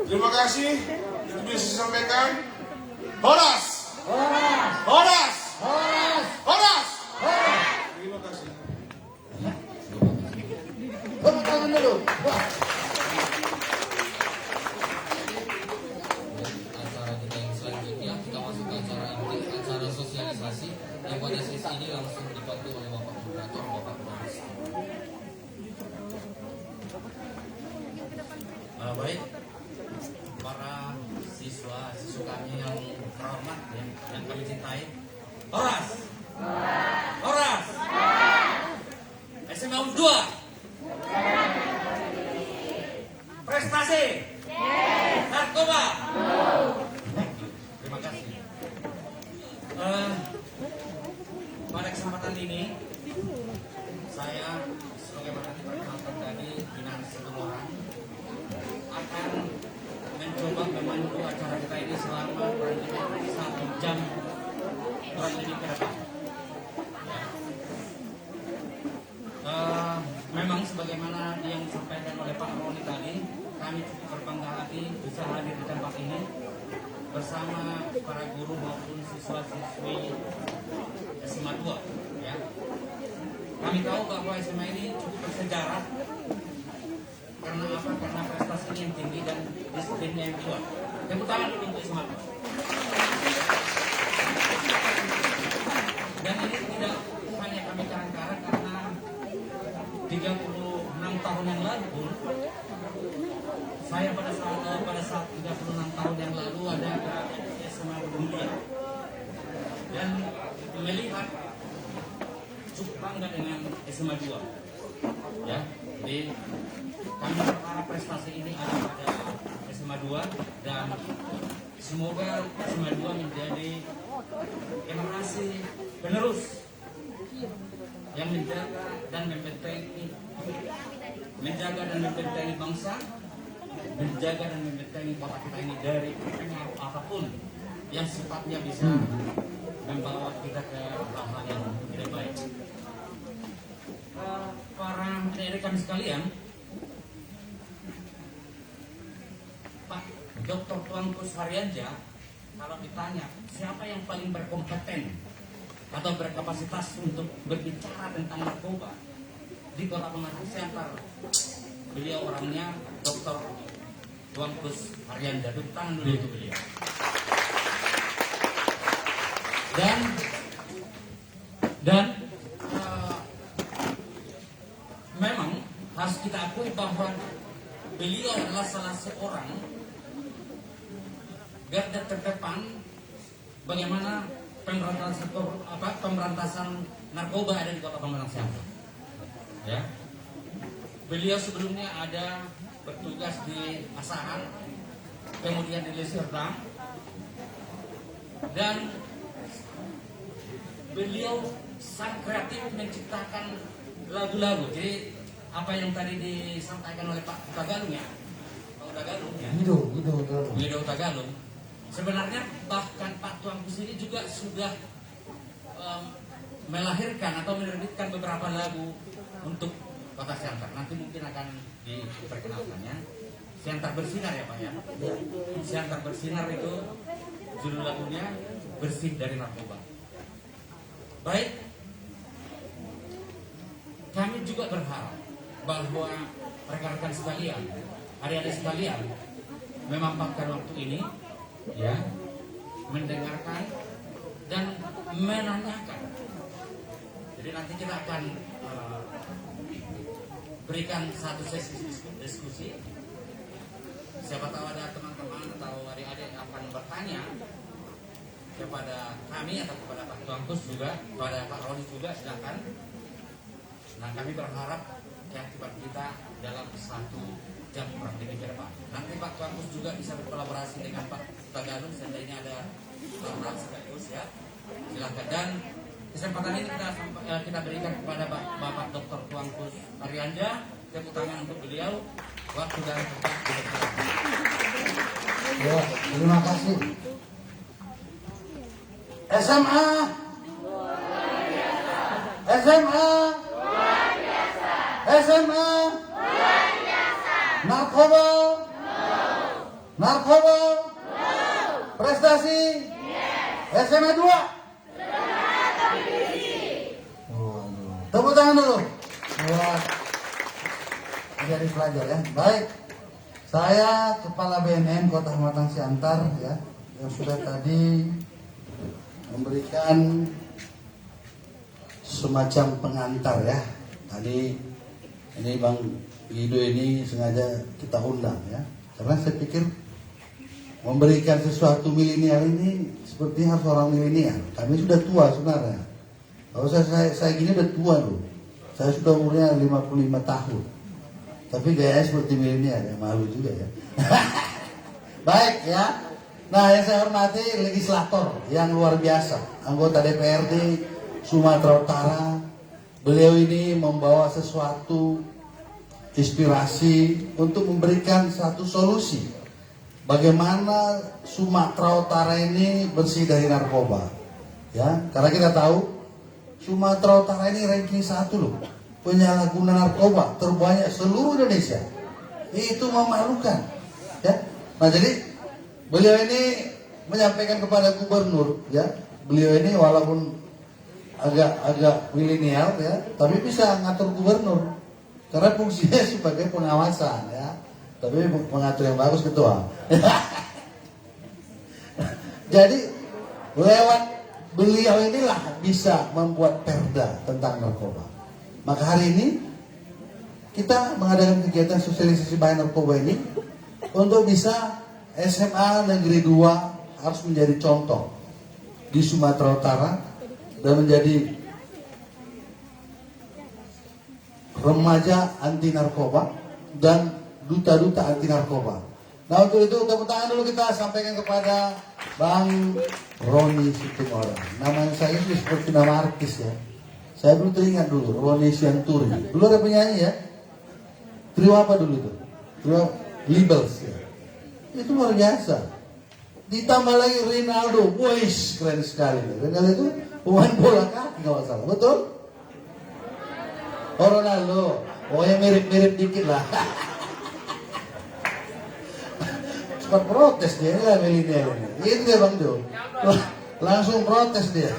Terima kasih. Itu bisa saya sampaikan. Horas. Terima kasih. Tepuk tangan dulu. Acara kita yang selanjutnya kita masuk ke acara inti, acara sosialisasi yang pada sesi ini langsung dibantu oleh Bapak Moderator, Bapak Penulis. Baik, para siswa kami yang terhormat ya, yang kami cintai, Horas, SMA 2, prestasi, narkoba. Terima kasih. Pada kesempatan ini saya sebagaimana diperkenalkan tadi Binaris Situmorang akan mencoba memandu acara kita ini selama kurang lebih 1 jam kurang lebih ke depan. Memang sebagaimana yang disampaikan oleh Pak Roni tadi, kami cukup berbangga hati bisa hadir di tempat ini bersama para guru maupun siswa-siswi SMA 2 ya. Kami tahu bahwa SMA ini cukup bersejarah karena apa? Karena prestasinya yang tinggi dan disiplinnya yang kuat. Tepuk tangan dulu untuk SMA 2. Dan ini tidak hanya kami karang-karang karena 36 tahun yang lalu pun saya pada saat 36 tahun yang lalu ada ke SMA Dunia dan melihat cukup bangga dengan SMA 2 ya. Jadi kami berharap prestasi ini ada pada SMA 2 dan semoga SMA 2 menjadi generasi penerus yang menjaga dan membentengi bangsa, menjaga dan membentengi kota kita ini dari pengaruh apapun yang sifatnya bisa membawa kita ke hal-hal yang tidak baik. Para adik-adik kami sekalian, Pak Dr. Tuankus Haryanja, kalau ditanya siapa yang paling berkompeten atau berkapasitas untuk berbicara tentang narkoba di Kota Pematang Siantar, beliau orangnya Dr. Tuankus Haryanja. Tepuk tangan dulu untuk beliau. Dan memang harus kita akui bahwa beliau adalah salah seorang garda terdepan bagaimana pemberantasan narkoba ada di Kota Pematang Siantar. Ya. Beliau sebelumnya ada bertugas di Asahan, kemudian di Liserdang, dan beliau sangat kreatif menciptakan lagu-lagu. Jadi apa yang tadi disampaikan oleh Pak Tagalung ya, Pak Tagalung ya, Widow Tagalung. Sebenarnya bahkan Pak Tuankus ini juga sudah melahirkan atau menerbitkan beberapa lagu untuk Kota Siantar. Nanti mungkin akan diperkenalkannya. Siantar bersinar ya Pak ya. Siantar bersinar itu judul lagunya bersih dari narkoba. Baik, kami juga berharap bahwa rekan-rekan sekalian, adik-adik sekalian, memampakkan waktu ini, ya, mendengarkan dan menanyakan. Jadi nanti kita akan berikan satu sesi diskusi. Siapa tahu ada teman-teman atau adik-adik akan bertanya kepada kami atau kepada Pak Tuankus juga, kepada Pak Roni juga, silakan. Nah, kami berharap keaktifan kita dalam 1 jam kurang lebih ke depan. Nanti Pak Tuankus juga bisa berkolaborasi dengan Pak Tagalog, seandainya ada orang sekaligus ya. Silakan. Dan kesempatan ini kita berikan kepada Bapak Dr. Tuankus Arianja. Tepuk tangan untuk beliau. Waktu dan tempat dipersilakan. Ya, terima kasih. SMA. SMA. SMA. Narkoba. Narkoba. Prestasi. SMA 2. Tepuk tangan dulu buat jadi pelajar ya. Baik, saya Kepala BNN Kota Matang Siantar ya, yang sudah tadi memberikan semacam pengantar ya. Tadi ini Bang Guido ini sengaja kita undang ya, karena saya pikir memberikan sesuatu milenial ini seperti harus orang milenial. Kami sudah tua sebenarnya. Kalau saya gini udah tua loh. Saya sudah umurnya 55 tahun. Tapi gayanya seperti milenial ya, malu juga ya. Baik ya. Nah, yang saya hormati legislator yang luar biasa, anggota DPRD Sumatera Utara. Beliau ini membawa sesuatu inspirasi untuk memberikan satu solusi. Bagaimana Sumatera Utara ini bersih dari narkoba. Ya, karena kita tahu Sumatera Utara ini ranking 1 loh. Penyalahguna narkoba terbanyak seluruh Indonesia. Itu memalukan. Ya. Nah, jadi beliau ini menyampaikan kepada gubernur, ya. Beliau ini walaupun agak milenial ya, tapi bisa ngatur gubernur. Karena fungsinya sebagai pengawasan ya. Tapi pengatur yang bagus ketua. Jadi lewat beliau inilah bisa membuat perda tentang narkoba. Maka hari ini kita mengadakan kegiatan sosialisasi bahaya narkoba ini untuk bisa SMA Negeri 2 harus menjadi contoh di Sumatera Utara dan menjadi remaja anti narkoba dan duta-duta anti narkoba. Nah, untuk itu tepuk tangan dulu kita sampaikan kepada Bang Roni Situmorang. Nama saya itu seperti nama artis ya. Saya dulu teringat dulu, Roni Sianturi. Dulu ada penyanyi ya. Trio apa dulu itu? Trio Libels ya. Itu luar biasa. Ditambah lagi Rinaldo. Wih, keren sekali. Rinaldo itu pemain bola kaki nggak masalah. Betul? Oh, Ronaldo. Oh, yang mirip-mirip dikit lah. Cepat protes dia, ini lah milenial ini. Itu dia Bang Jo. Langsung protes dia.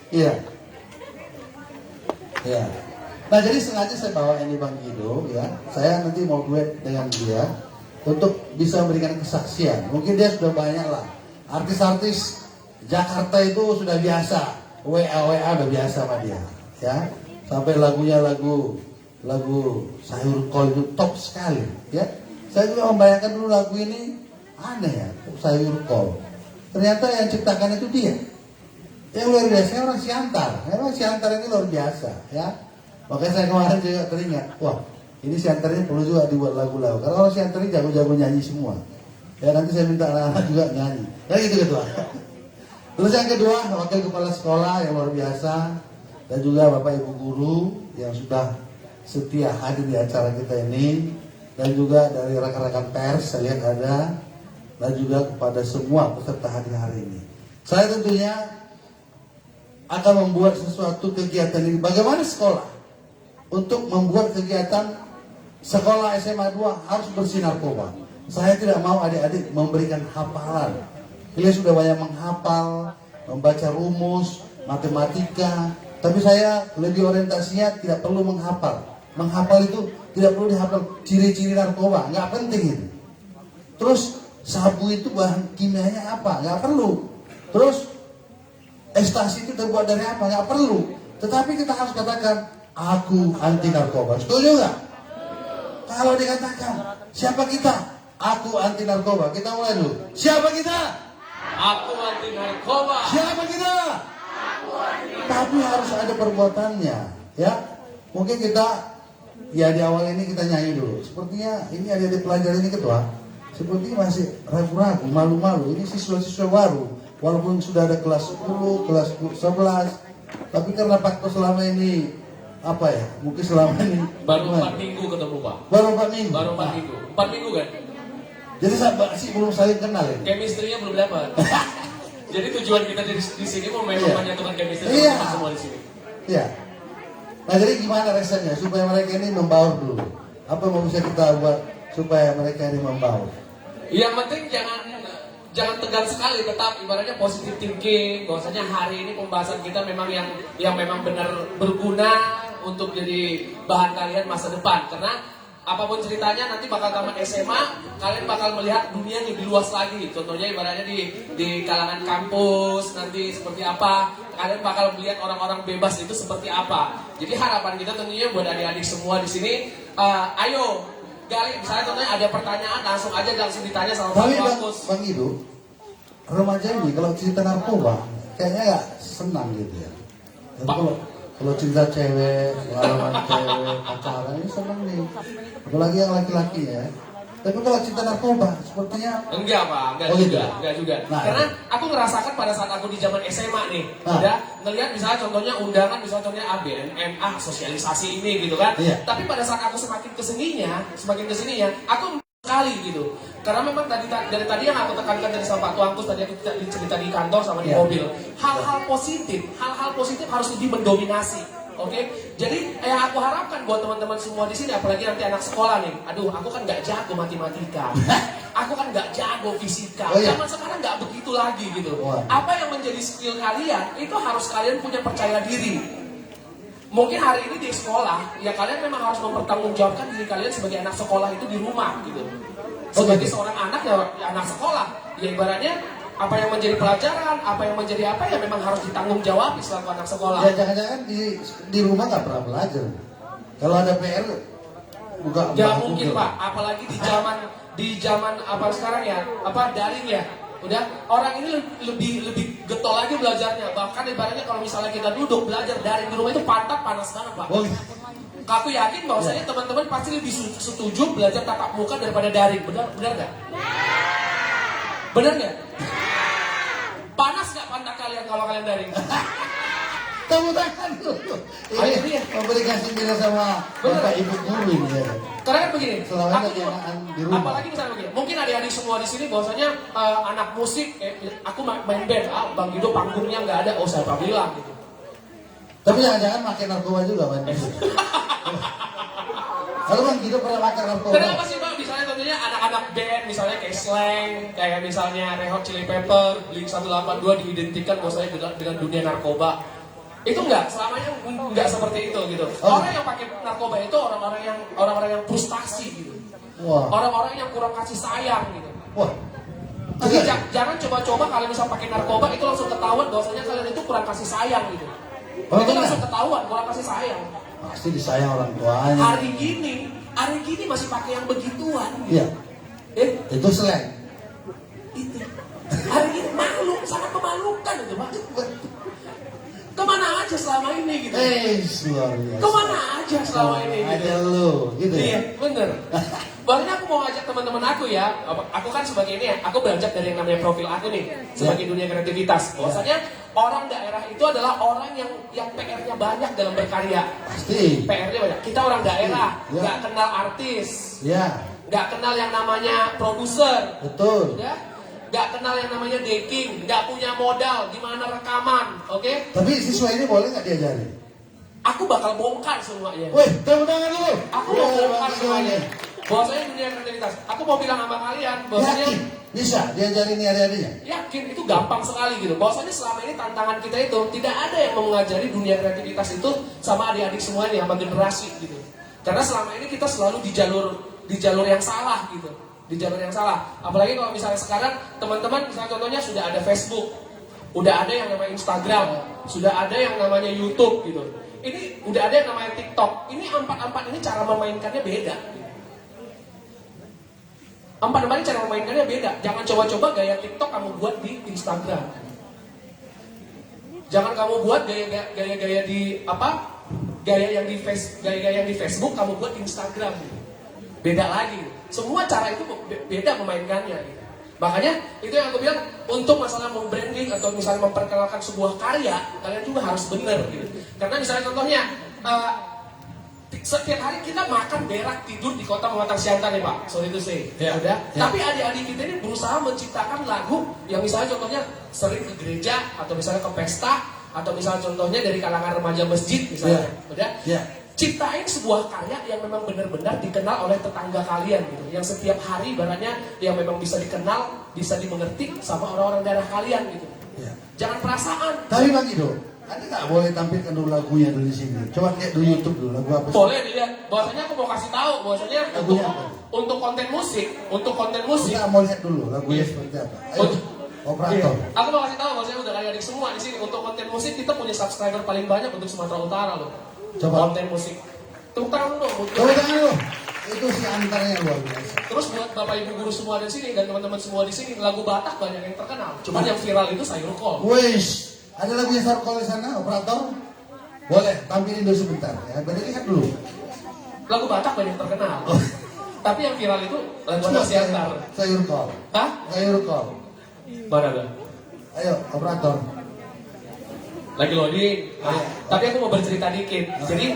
Iya. Ya. Nah, jadi sengaja saya bawa ini Bang Guido ya. Saya nanti mau duet dengan dia untuk bisa memberikan kesaksian. Mungkin dia sudah banyak lah. Artis-artis Jakarta itu sudah biasa. WA udah biasa sama dia. Ya. Sampai lagunya lagu Sayur Kol itu top sekali. Ya. Saya juga membayangkan dulu lagu ini aneh ya. Sayur Kol. Ternyata yang ciptakan itu dia. Yang luar biasa orang Siantar. Memang Siantar ini luar biasa ya. Makanya saya kemarin juga teringat, wah ini Siantar ini perlu juga dibuat lagu-lagu. Karena orang Siantar ini jago-jago nyanyi semua. Ya nanti saya minta anak-anak juga nyanyi. Ya gitu ketua. Terus yang kedua, wakil kepala sekolah yang luar biasa dan juga bapak ibu guru yang sudah setia hadir di acara kita ini dan juga dari rekan-rekan pers saya lihat ada dan juga kepada semua peserta hadir hari ini. Saya tentunya akan membuat sesuatu kegiatan ini. Bagaimana sekolah untuk membuat kegiatan sekolah SMA 2 harus bersih narkoba. Saya tidak mau adik-adik memberikan hafalan. Kalian sudah banyak menghafal, membaca rumus, matematika. Tapi saya lebih orientasinya tidak perlu menghafal. Menghafal itu tidak perlu dihafal ciri-ciri narkoba, nggak penting ini. Terus sabu itu bahan kimianya apa? Nggak perlu. Terus ekstasi itu terbuat dari apa? Nggak perlu. Tetapi kita harus katakan, aku anti narkoba. Setuju nggak? Kalau dikatakan, siapa kita? Aku anti narkoba. Kita mulai dulu. Siapa kita? Aku anti narkoba. Siapa kita? Tapi harus ada perbuatannya, ya. Mungkin kita, ya di awal ini kita nyanyi dulu. Sepertinya ini ada di pelajar ini ketua. Sepertinya masih ragu-ragu, malu-malu. Ini siswa-siswa baru. Walaupun sudah ada kelas 10, kelas 11. Tapi karena faktor selama ini, apa ya, mungkin selama ini. Baru 4 minggu ketemu Pak. Baru 4 minggu? Baru 4 minggu. 4 minggu kan? Jadi sih belum saling kenal ya? Chemistry-nya belum dapat. Jadi tujuan kita di sini mau memang menyatukan chemistry Iya. semua di sini. Iya. Nah jadi gimana resepnya supaya mereka ini membaur dulu? Apa yang bisa kita buat supaya mereka ini membaur? Yang penting jangan tegang sekali, tetap ibaratnya positive thinking. Bahwasanya hari ini pembahasan kita memang yang memang benar berguna untuk jadi bahan kalian masa depan. Karena apapun ceritanya nanti bakal tamat SMA, kalian bakal melihat dunia yang lebih luas lagi. Contohnya ibaratnya di kalangan kampus nanti seperti apa, kalian bakal melihat orang-orang bebas itu seperti apa. Jadi harapan kita tentunya buat adik-adik semua di sini, ayo gali, misalnya contohnya ada pertanyaan langsung ditanya sama Tapi Pak Fokus. Bang Ido, remaja ini kalau cerita narkoba kayaknya nggak senang gitu ya. Tapi kalau cinta cewek, pengalaman cewek, pacaran ini senang nih. Apalagi yang laki-laki ya. Tapi kalau cinta narkoba sepertinya Enggak Pak, enggak Oh, juga, gitu? enggak juga. Nah, Karena aku ngerasakan pada saat aku di zaman SMA nih, Nah. udah ngelihat misalnya contohnya undangan, misalnya contohnya ABNM, sosialisasi ini gitu kan. Iya. Tapi pada saat aku semakin kesininya, aku sekali gitu. Karena memang dari tadi yang aku tekankan dari sama Pak Tuangkus tadi aku cerita di kantor sama di Iya. mobil, hal-hal positif harus lebih mendominasi. Oke, jadi yang aku harapkan buat teman-teman semua di sini, apalagi nanti anak sekolah nih, aduh, aku kan nggak jago matematika, aku kan nggak jago fisika, Oh, iya. zaman sekarang nggak begitu lagi gitu. Wah. Apa yang menjadi skill kalian itu harus kalian punya percaya diri. Mungkin hari ini di sekolah, ya kalian memang harus mempertanggungjawabkan diri kalian sebagai anak sekolah itu di rumah gitu. Sebagai seorang anak ya anak sekolah, ya ibaratnya apa yang menjadi pelajaran, apa yang menjadi apa ya memang harus ditanggung jawab selaku anak sekolah. ya jangan-jangan di rumah nggak pernah belajar. Kalau ada PR buka Ya mungkin Pak, apalagi di zaman apa sekarang ya, apa daring ya. Udah orang ini lebih getol lagi belajarnya. Bahkan ibaratnya kalau misalnya kita duduk belajar daring di rumah itu pantat panas banget Pak. Oh, Aku yakin bahwasanya teman-teman pasti lebih setuju belajar tatap muka daripada daring. Benar nggak? Benar nggak? Panas nggak pantat kalian kalau kalian daring? tepuk tangan dulu. Ayo, iya. Ini memberikan sindiran sama Bener. Bapak Ibu guru ini ya. Karena kan begini, Selama ini kegiatan di rumah. apalagi misalnya begini, mungkin adik-adik semua di sini bahwasanya anak musik, aku main band, Bang Guido panggungnya nggak ada, oh siapa bilang gitu. Tapi jangan-jangan makin narkoba juga Bang Guido. Kalau Bang Guido pernah makan narkoba? Kenapa sih Bang? Misalnya tentunya anak-anak band, misalnya kayak Slang, kayak misalnya Red Hot Chili Pepper, Blink 182 diidentikan bahwasanya dengan dunia narkoba. Itu enggak, selamanya enggak seperti itu gitu. Oh. Orang yang pakai narkoba itu orang-orang yang frustasi gitu. Wah. Orang-orang yang kurang kasih sayang gitu. Wah. Jadi Enggak. jangan coba-coba kalian bisa pakai narkoba itu langsung ketahuan bahwasanya kalian itu kurang kasih sayang gitu. Oh, Itu benar. langsung ketahuan kurang kasih sayang. Pasti disayang orang tuanya. Hari gini masih pakai yang begituan. Iya. Eh, Itu slang. itu. Hari gini sangat memalukan itu Pak. Kemana aja selama ini gitu? Luar biasa. Kemana aja selama ini gitu? Ada lu, gitu ya. Iya, bener. Bahkan aku mau ngajak teman-teman aku ya. Aku kan sebagai ini ya, aku belajar dari yang namanya profil aku nih sebagai dunia kreativitas. Bahwasanya orang daerah itu adalah orang yang PR-nya banyak dalam berkarya. Pasti. PR-nya banyak. Kita orang daerah, Iya. nggak kenal artis, Ya, nggak kenal yang namanya produser, betul. ya, nggak kenal yang namanya decking, nggak punya modal, gimana rekaman, oke? Tapi siswa ini boleh nggak diajarin? aku bakal bongkar semuanya. Wih, tepuk tangan dulu. Aku mau bongkar semuanya. Bahwasanya dunia kreativitas. Aku mau bilang sama kalian bahwasanya Yakin bisa diajarin nih adik-adiknya. yakin itu gampang sekali gitu. Bahwasanya selama ini tantangan kita itu tidak ada yang mau mengajari dunia kreativitas itu sama adik-adik semuanya sama generasi gitu. Karena selama ini kita selalu di jalur yang salah gitu. Di jalur yang salah. Apalagi kalau misalnya sekarang teman-teman misalnya contohnya sudah ada Facebook, udah ada yang namanya Instagram, sudah ada yang namanya YouTube gitu. Ini udah ada yang namanya TikTok. Ini empat ini cara memainkannya beda. Empat cara memainkannya beda. Jangan coba-coba gaya TikTok kamu buat di Instagram. Jangan kamu buat gaya-gaya di apa? Gaya yang di Facebook kamu buat di Instagram. Beda lagi. Semua cara itu beda memainkannya. Makanya itu yang aku bilang untuk masalah membranding atau misalnya memperkenalkan sebuah karya, kalian juga harus benar gitu. Karena misalnya contohnya setiap hari kita makan, berak, tidur di kota Pematang Siantar nih Pak, sorry to say, udah. Tapi adik-adik kita ini berusaha menciptakan lagu yang misalnya contohnya sering ke gereja atau misalnya ke pesta atau misalnya contohnya dari kalangan remaja masjid misalnya, udah. Ciptain sebuah karya yang memang benar-benar dikenal oleh tetangga kalian gitu, yang setiap hari ibaratnya yang memang bisa dikenal, bisa dimengerti sama orang-orang daerah kalian gitu. Jangan perasaan. Tapi Bang Ido, Anda nggak boleh tampilkan dulu lagunya dulu di sini. Coba lihat di YouTube dulu lagu apa sih? Boleh dilihat. Bahwasanya aku mau kasih tahu bahwasanya untuk konten musik, Kita mau lihat dulu lagunya seperti apa. Ayo, operator. Aku mau kasih tahu bahwasanya udah adik-adik semua di sini untuk konten musik kita punya subscriber paling banyak untuk Sumatera Utara loh. Coba. Konten musik. Tepuk tangan dulu dong. Tepuk tangan dulu. Itu si antaranya luar biasa. Terus buat Bapak Ibu guru semua di sini dan teman-teman semua di sini, lagu Batak banyak yang terkenal. Cuman yang viral itu Sayur Kol. Wish, ada lagunya Sarkol di sana, operator? Boleh, tampilin dulu sebentar ya. Berarti lihat dulu. Lagu Batak banyak yang terkenal. Tapi yang viral itu lagu Coba Siantar. sayur kol. Hah? Sayur kol. Mana ada? Ayo, operator. Lagi loading. Tapi aku mau bercerita dikit. Jadi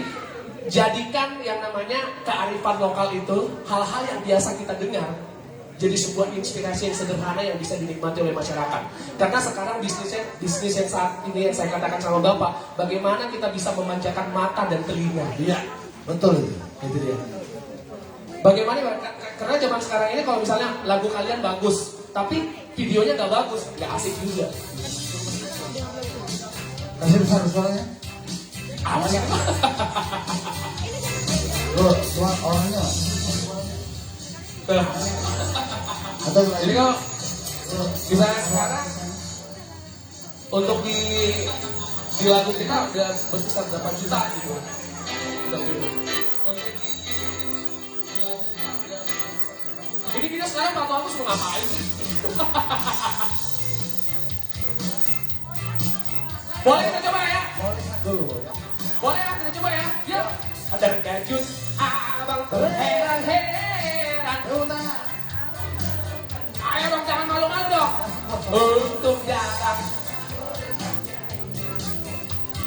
jadikan yang namanya kearifan lokal itu hal-hal yang biasa kita dengar jadi sebuah inspirasi yang sederhana yang bisa dinikmati oleh masyarakat. Karena sekarang bisnis yang saat ini yang saya katakan sama Bapak, bagaimana kita bisa memanjakan mata dan telinga. Iya, betul itu. Itu dia. Bagaimana? Karena zaman sekarang ini kalau misalnya lagu kalian bagus, tapi videonya nggak bagus, nggak asik juga. Kasih besar suaranya. Apa sih? Loh, tuan orangnya. Atau Jadi kalau misalnya sekarang untuk di lagu kita udah berkisar 8 juta gitu. Ini kita sekarang Pak Agus mau ngapain sih? Boleh kita coba ya? dulu. Boleh ya kita coba ya? Yuk. Terkejut abang terheran-heran. Ayo dong jangan malu-malu dong. Untuk datang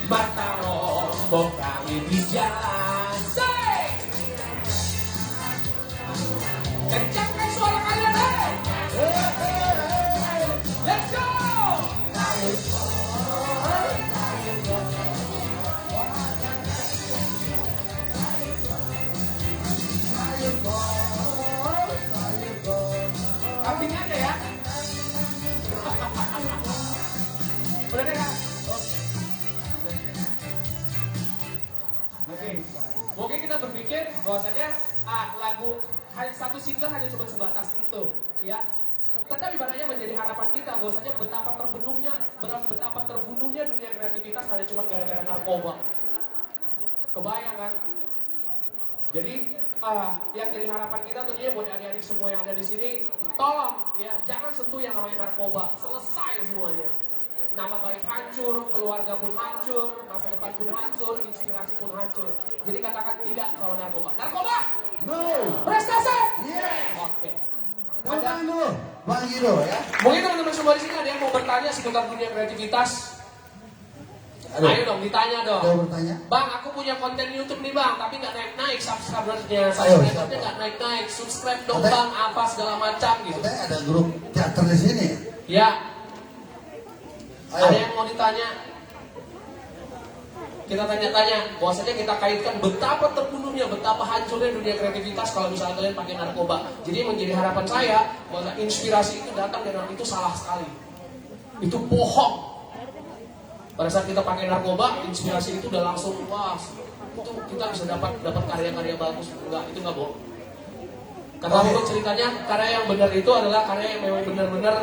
mata rombong kami di jalan. Say! Kencangkan suara kalian, hey! Let's go! Kambing aja ya. Udah deh, Kak. Oke. Mungkin kita berpikir bahwasanya lagu satu single hanya cuma sebatas itu, ya. Tetapi ibaratnya menjadi harapan kita bahwasanya betapa terbunuhnya dunia kreativitas hanya cuma gara-gara narkoba. Kebayang kan? Jadi yang jadi harapan kita tentunya buat adik-adik semua yang ada di sini, tolong ya jangan sentuh yang namanya narkoba, selesai semuanya. Nama baik hancur, keluarga pun hancur, masa depan pun hancur, inspirasi pun hancur. Jadi katakan tidak sama narkoba. Narkoba? No. Prestasi? Yes. Oke. Tangan dulu, Bang Guido ya. Mungkin teman-teman semua di sini ada yang mau bertanya seputar dunia kreativitas. Aduh. Ayo dong, ditanya dong. Ada yang bertanya? Bang, aku punya konten YouTube nih bang, tapi nggak naik-naik subscribernya, Ayo, subscribernya nggak naik-naik, subscribe dong Katanya- bang, apa segala macam gitu. Katanya ada grup teater di sini. Ya, Ayo. ada yang mau ditanya? kita tanya-tanya, bahwasanya kita kaitkan betapa terbunuhnya, betapa hancurnya dunia kreativitas kalau misalnya kalian pakai narkoba. Jadi menjadi harapan saya bahwa inspirasi itu datang dari orang itu salah sekali. Itu bohong. Pada saat kita pakai narkoba, inspirasi itu udah langsung wah, itu kita bisa dapat karya-karya bagus. Enggak, itu enggak bohong. Karena menurut ceritanya, karya yang benar itu adalah karya yang memang benar-benar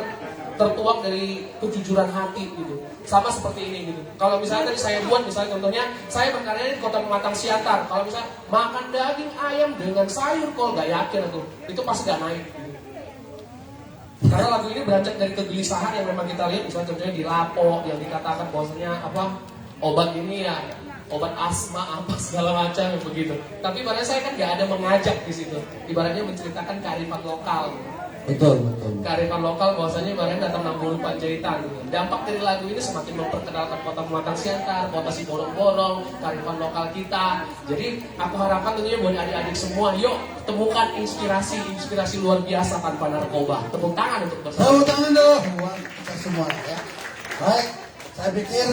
tertuang dari kejujuran hati gitu. Sama seperti ini gitu. Kalau misalnya tadi saya buat, misalnya contohnya, saya berkarya di Kota Pematang Siantar. Kalau misalnya makan daging ayam dengan sayur kol, gak yakin aku. Itu pasti gak naik gitu. Karena lagu ini beranjak dari kegelisahan yang memang kita lihat, misalnya contohnya di Lapo yang dikatakan bahwasanya apa obat ini ya obat asma apa segala macam begitu. Tapi ibaratnya saya kan gak ada mengajak di situ. Ibaratnya menceritakan kearifan lokal. Betul. Kearifan lokal bahwasanya ibaratnya datang 60 Panjaitan. Dampak dari lagu ini semakin memperkenalkan Kota Pematang Siantar, Kota Siborong-Borong, kearifan lokal kita. Jadi aku harapkan tentunya buat adik-adik semua, yuk temukan inspirasi luar biasa tanpa narkoba. Tepuk tangan untuk bersama. Tepuk tangan dong buat kita semua ya. Baik, saya pikir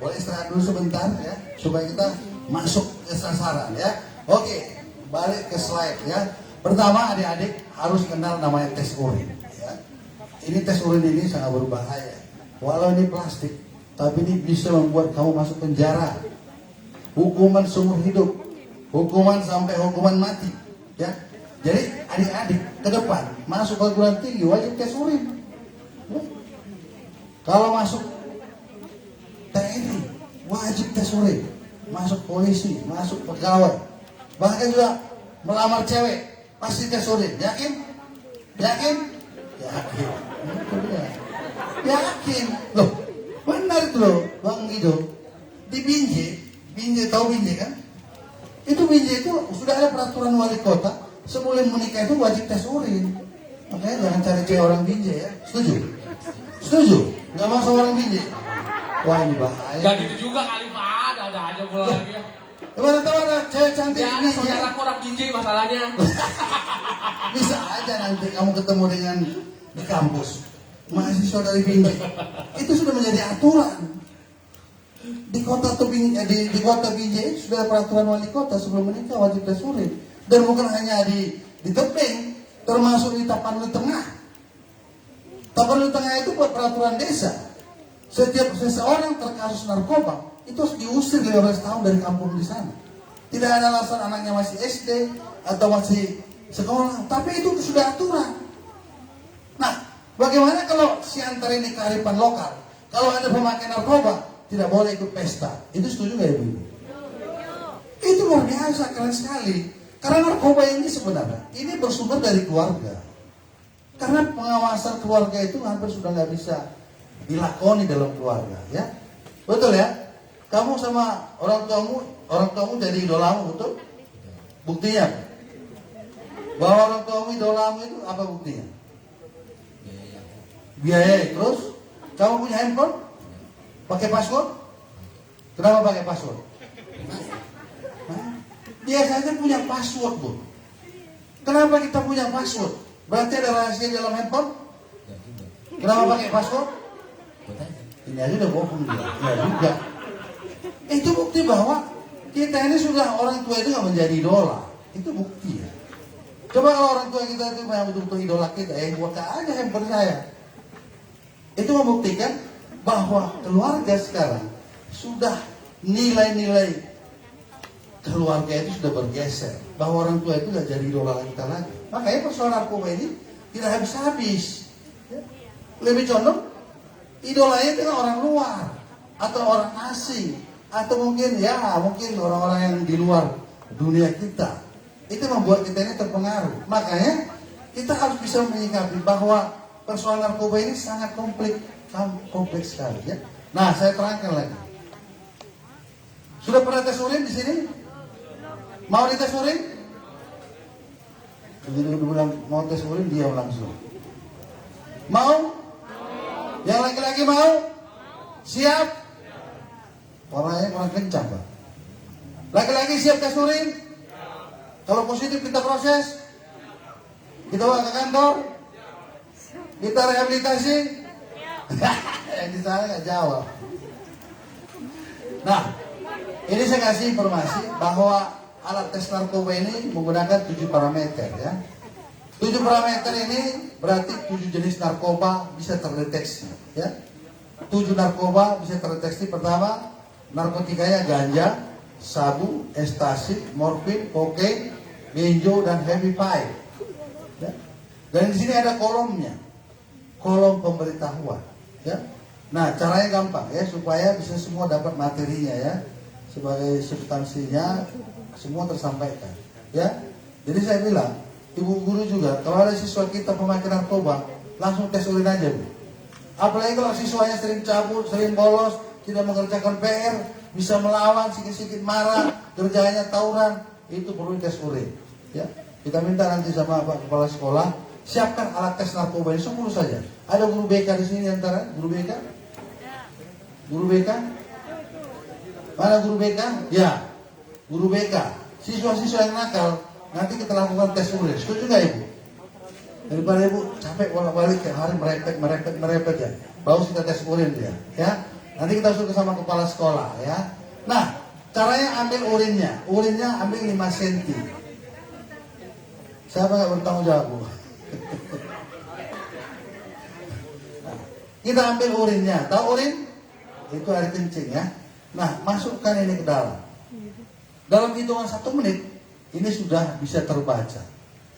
boleh istirahat dulu sebentar ya, supaya kita masuk ke sasaran ya. Oke, balik ke slide ya. Pertama, adik-adik harus kenal namanya tes urin ya. Ini tes urin ini sangat berbahaya. Walau ini plastik, tapi ini bisa membuat kamu masuk penjara. Hukuman seumur hidup, hukuman sampai hukuman mati ya. Jadi adik-adik ke depan masuk perguruan tinggi wajib tes urin ya. Kalau masuk TNI wajib tes urin, masuk polisi, masuk pegawai, bahkan juga melamar cewek pasti tes urin. Yakin? Yakin? Yakin. Loh, benar itu loh, Bang Guido. Di Binjai tahu Binjai kan? Itu Binjai itu sudah ada peraturan wali kota sebelum menikah itu wajib tes urin. Makanya jangan cari cewek orang Binjai ya. Setuju? Setuju? Gak masuk orang Binjai? Wah ini bahaya. Gak gitu juga kali Pak, ada aja pula lagi ya. Gimana tahu ada cewek cantik Ya, ini saudara orang Binjai masalahnya. Bisa aja nanti kamu ketemu dengan di kampus mahasiswa dari Binjai. Itu sudah menjadi aturan. Di kota di kota Binjai sudah peraturan wali kota sebelum menikah wajib tes urin. Dan bukan hanya di tebing, termasuk di Tapanuli Tengah. Tapanuli Tengah itu buat peraturan desa. Setiap seseorang terkasus narkoba itu harus diusir 15 tahun dari kampung di sana. Tidak ada alasan anaknya masih SD atau masih sekolah, tapi itu sudah aturan. Nah, bagaimana kalau Siantar ini kearifan lokal? Kalau ada pemakai narkoba, tidak boleh ikut pesta. Itu setuju nggak Ibu? Itu luar biasa, keren sekali. Karena narkoba ini sebenarnya ini bersumber dari keluarga. Karena pengawasan keluarga itu hampir sudah nggak bisa dilakoni dalam keluarga, ya. Betul ya? Kamu sama orang tuamu jadi idolamu, betul? Buktinya bahwa orang tuamu idolamu itu apa buktinya? Biaya. Terus kamu punya handphone? Pakai password? Kenapa pakai password? Biasanya punya password, Bu. Kenapa kita punya password? Berarti ada rahasia dalam handphone? Kenapa pakai password? Ini aja udah bohong dia. Ya juga. Itu bukti bahwa kita ini sudah orang tua itu nggak menjadi idola. Itu bukti ya. Coba kalau orang tua kita itu memang betul-betul idola kita, buka aja handphone saya. Itu membuktikan bahwa keluarga sekarang sudah nilai-nilai keluarga itu sudah bergeser. Bahwa orang tua itu nggak jadi idola kita lagi. Makanya persoalan narkoba ini tidak habis-habis. Ya. Lebih condong idolanya itu orang luar atau orang asing atau mungkin orang-orang yang di luar dunia kita. Itu membuat kita ini terpengaruh. Makanya kita harus bisa menyikapi bahwa persoalan narkoba ini sangat kompleks sekali ya. Nah, saya terangkan lagi. Sudah pernah tes urin di sini? Mau dites urin? Begitu bilang mau tes urin, diam langsung. Mau? Yang laki-laki mau? Siap? Orangnya kurang kencang, Pak. Laki-laki siap tes urin? Kalau positif kita proses? Kita bawa ke kantor? Kita rehabilitasi? Yang di sana nggak jawab. Nah, Ini saya kasih informasi bahwa alat tes narkoba ini menggunakan 7 parameter ya. 7 parameter ini berarti 7 jenis narkoba bisa terdeteksi ya. 7 narkoba bisa terdeteksi. Pertama, narkotikanya ganja, sabu, ekstasi, morfin, kokain, benzo dan heavy pipe. Ya. Dan di sini ada kolomnya, kolom pemberitahuan. Ya. Nah, caranya gampang ya supaya bisa semua dapat materinya ya, sebagai substansinya semua tersampaikan. Ya. Jadi saya bilang, ibu guru juga kalau ada siswa kita pemakai narkoba langsung tes urin aja Bu. Apalagi kalau siswanya sering cabut, sering bolos, tidak mengerjakan PR, bisa melawan, sedikit-sedikit marah, kerjanya tawuran, itu perlu tes urin. Ya, kita minta nanti sama Pak Kepala Sekolah siapkan alat tes narkoba ini 10 saja. Ada guru BK di sini antara guru BK? Guru BK? Mana guru BK? Ya, guru BK. Siswa-siswa yang nakal nanti kita lakukan tes urin. Setuju nggak Ibu? Daripada Ibu capek bolak-balik tiap hari merepet ya. Bagus kita tes urin dia, ya. Nanti kita suruh sama kepala sekolah ya. Nah, caranya ambil urinnya. Urinnya ambil 5 cm. Siapa nggak bertanggung jawab Bu? Nah, kita ambil urinnya. Tahu urin? Itu air kencing ya. Nah, masukkan ini ke dalam. Dalam hitungan 1 menit ini sudah bisa terbaca.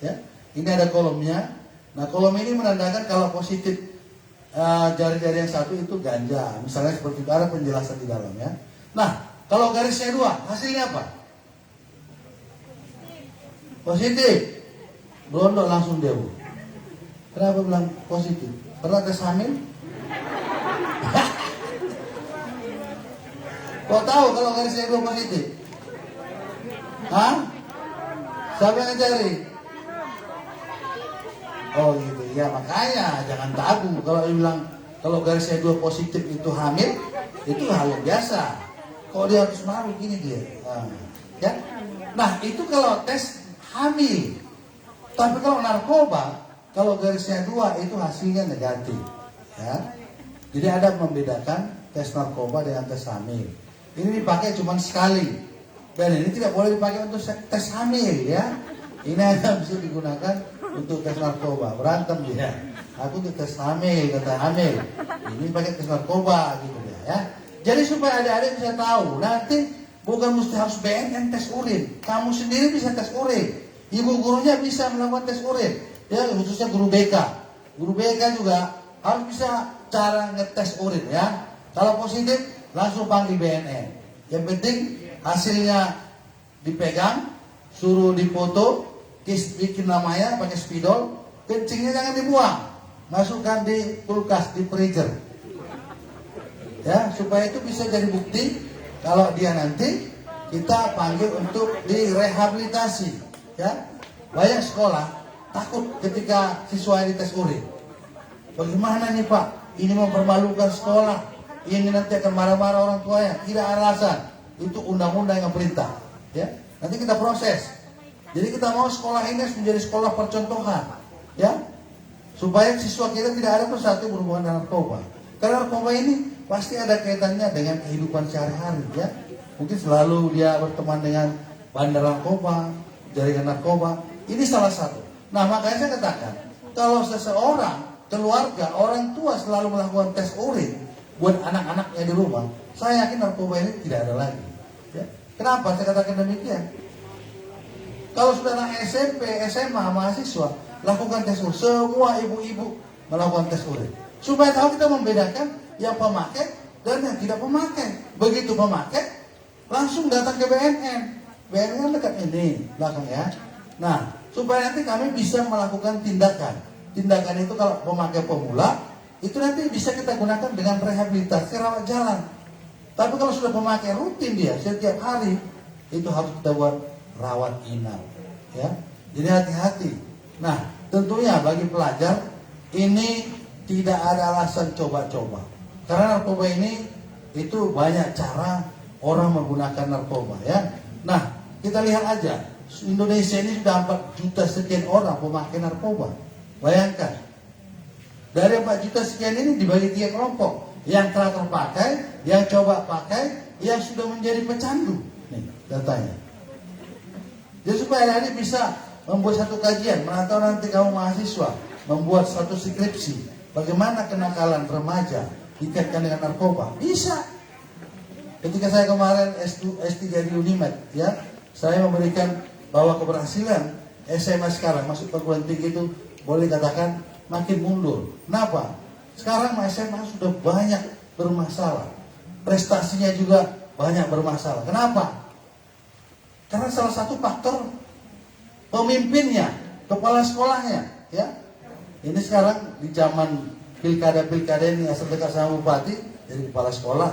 Ya, ini ada kolomnya. Nah, kolom ini menandakan kalau positif jari-jari yang satu itu ganja. Misalnya seperti itu, ada penjelasan di dalam ya. Nah, kalau garisnya 2, hasilnya apa? Positif. Berondok langsung dia Bu. Kenapa bilang positif? Pernah tes hamil? Kok tahu kalau garisnya 2 positif? Hah? Siapa yang ngajari? Oh gitu, ya makanya jangan tabu. Kalau bilang kalau garisnya 2 positif itu hamil, itu hal yang biasa. Kok dia harus malu gini dia? Nah, ya. Nah itu kalau tes hamil. Tapi kalau narkoba, kalau garisnya 2 itu hasilnya negatif. Ya. Jadi ada membedakan tes narkoba dengan tes hamil. Ini dipakai cuma sekali. Dan ini tidak boleh dipakai untuk tes hamil ya. Ini hanya bisa digunakan untuk tes narkoba. Berantem dia. Aku tuh tes hamil, kata hamil. Ini pakai tes narkoba gitu dia ya. Jadi supaya adik-adik bisa tahu, nanti bukan mesti harus BNN tes urin. Kamu sendiri bisa tes urin. Ibu gurunya bisa melakukan tes urin. Ya, khususnya guru BK. Guru BK juga harus bisa cara ngetes urin ya. Kalau positif langsung panggil BNN. Yang penting hasilnya dipegang, suruh dipoto, bikin namanya pakai spidol, kencingnya jangan dibuang, masukkan di kulkas, di freezer, ya supaya itu bisa jadi bukti kalau dia nanti kita panggil untuk direhabilitasi, ya. Banyak sekolah takut ketika siswa ini tes urin. Bagaimana nih Pak? Ini mempermalukan sekolah. Ini nanti akan marah-marah orang tuanya. Tidak ada alasan. Itu undang-undang yang perintah, ya. Nanti kita proses. Jadi kita mau sekolah ini menjadi sekolah percontohan, ya, supaya siswa kita tidak ada persatu berhubungan dengan narkoba. Karena narkoba ini pasti ada kaitannya dengan kehidupan sehari-hari, ya. Mungkin selalu dia berteman dengan bandar narkoba, jaringan narkoba. Ini salah satu. Nah makanya saya katakan, kalau seseorang, keluarga, orang tua selalu melakukan tes urin buat anak-anaknya di rumah, saya yakin narkoba ini tidak ada lagi. Ya. Kenapa saya katakan demikian? Kalau sudah anak SMP, SMA, mahasiswa, lakukan tes urin. Semua ibu-ibu melakukan tes urin. Supaya tahu kita membedakan yang pemakai dan yang tidak pemakai. Begitu pemakai, langsung datang ke BNN. BNN dekat ini, belakang ya. Nah, supaya nanti kami bisa melakukan tindakan. Tindakan itu kalau pemakai pemula, itu nanti bisa kita gunakan dengan rehabilitasi rawat jalan. Tapi kalau sudah pemakai rutin dia, setiap hari, itu harus kita buat rawat inap, ya. Jadi hati-hati. Nah, tentunya bagi pelajar ini tidak ada alasan coba-coba. Karena narkoba ini itu banyak cara orang menggunakan narkoba, ya. Nah, kita lihat aja, Indonesia ini sudah 4 juta sekian orang pemakai narkoba. Bayangkan, dari 4 juta sekian ini dibagi 3 kelompok. Yang telah terpakai, yang coba pakai, yang sudah menjadi pecandu. Nih datanya. Jadi supaya adik bisa membuat satu kajian, atau nanti kamu mahasiswa membuat satu skripsi, bagaimana kenakalan remaja dikaitkan dengan narkoba, bisa. Ketika saya kemarin S3 di Unimed, ya, saya memberikan bahwa keberhasilan SMA sekarang masuk perguruan tinggi itu boleh katakan makin mundur. Kenapa? Sekarang SMA sudah banyak bermasalah, prestasinya juga banyak bermasalah. Kenapa? Karena salah satu faktor pemimpinnya, kepala sekolahnya, ya. Ini sekarang di zaman pilkada ini asal dekat sama bupati jadi kepala sekolah,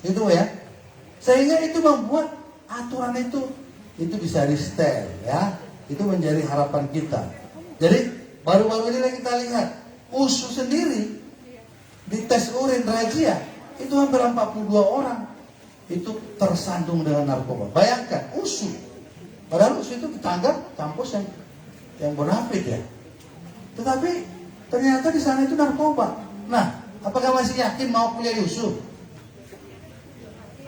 itu ya. Sehingga itu membuat aturan itu bisa di setel, ya. Itu menjadi harapan kita. Jadi baru-baru ini kita lihat USU sendiri di tes urin razia itu hampir 42 orang itu tersandung dengan narkoba. Bayangkan USU, padahal USU itu ditanggap kampus yang bonafit ya. Tetapi ternyata di sana itu narkoba. Nah, apakah masih yakin mau kuliah di USU?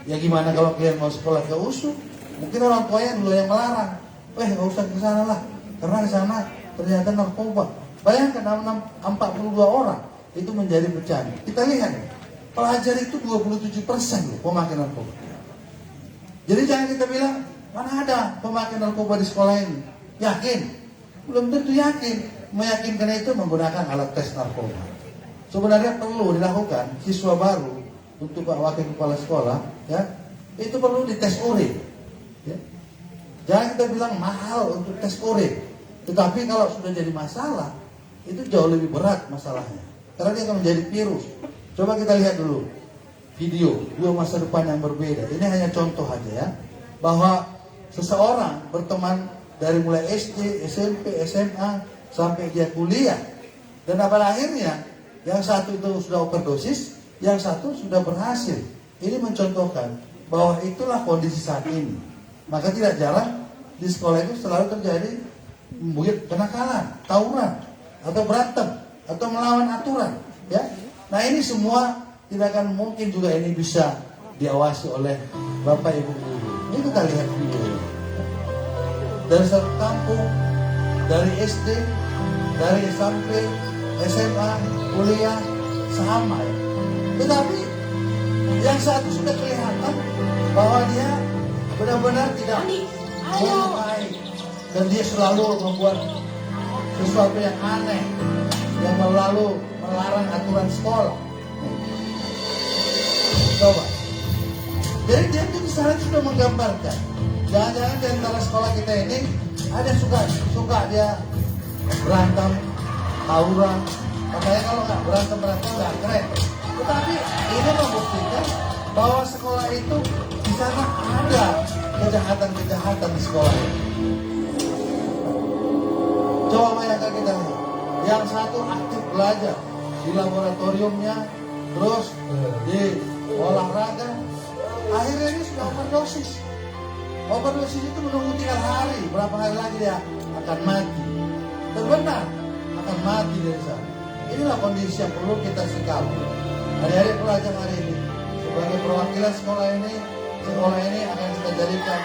Ya gimana kalau kalian mau sekolah ke USU? Mungkin orang tuanya dulu yang melarang. Nggak usah ke sana lah, karena di sana ternyata narkoba. Bayangkan 42 orang itu menjadi pecandu. Kita lihat, pelajar itu 27% loh pemakai narkoba. Jadi jangan kita bilang mana ada pemakai narkoba di sekolah ini. Yakin? Belum tentu yakin. Meyakinkan itu menggunakan alat tes narkoba. Sebenarnya perlu dilakukan siswa baru untuk Pak Wakil Kepala Sekolah, ya, itu perlu dites urin. Ya. Jangan kita bilang mahal untuk tes urin, tetapi kalau sudah jadi masalah, itu jauh lebih berat masalahnya. Karena dia akan menjadi virus. Coba kita lihat dulu video dua masa depan yang berbeda. Ini hanya contoh aja ya, bahwa seseorang berteman dari mulai SD, SMP, SMA sampai dia kuliah, dan pada akhirnya yang satu itu sudah overdosis, yang satu sudah berhasil. Ini mencontohkan bahwa itulah kondisi saat ini. Maka tidak jarang di sekolah itu selalu terjadi membuat kenakalan, tawuran, atau berantem, atau melawan aturan, ya. Nah ini semua tidak akan mungkin juga ini bisa diawasi oleh Bapak Ibu guru. Ini kita lihat video dari satu kampung, dari SD, dari SMP, SMA, kuliah, sama ya. Tetapi yang satu sudah kelihatan bahwa dia benar-benar tidak menyukai, dan dia selalu membuat sesuatu yang aneh, yang selalu melarang aturan sekolah. Coba. Jadi dia itu di sana sudah menggambarkan, jangan-jangan di antara sekolah kita ini ada suka dia berantem, tawuran. Makanya kalau nggak berantem nggak keren. Tetapi ini membuktikan bahwa sekolah itu di sana ada kejahatan di sekolah ini. Coba bayangkan kita lihat, yang satu aktif belajar di laboratoriumnya, terus di olahraga, akhirnya ini sudah overdosis. Overdosis itu menunggu 3 hari, berapa hari lagi dia akan mati. Benar akan mati dari sana. Inilah kondisi yang perlu kita sikapi. Adik-adik pelajar hari ini, sebagai perwakilan sekolah ini akan kita jadikan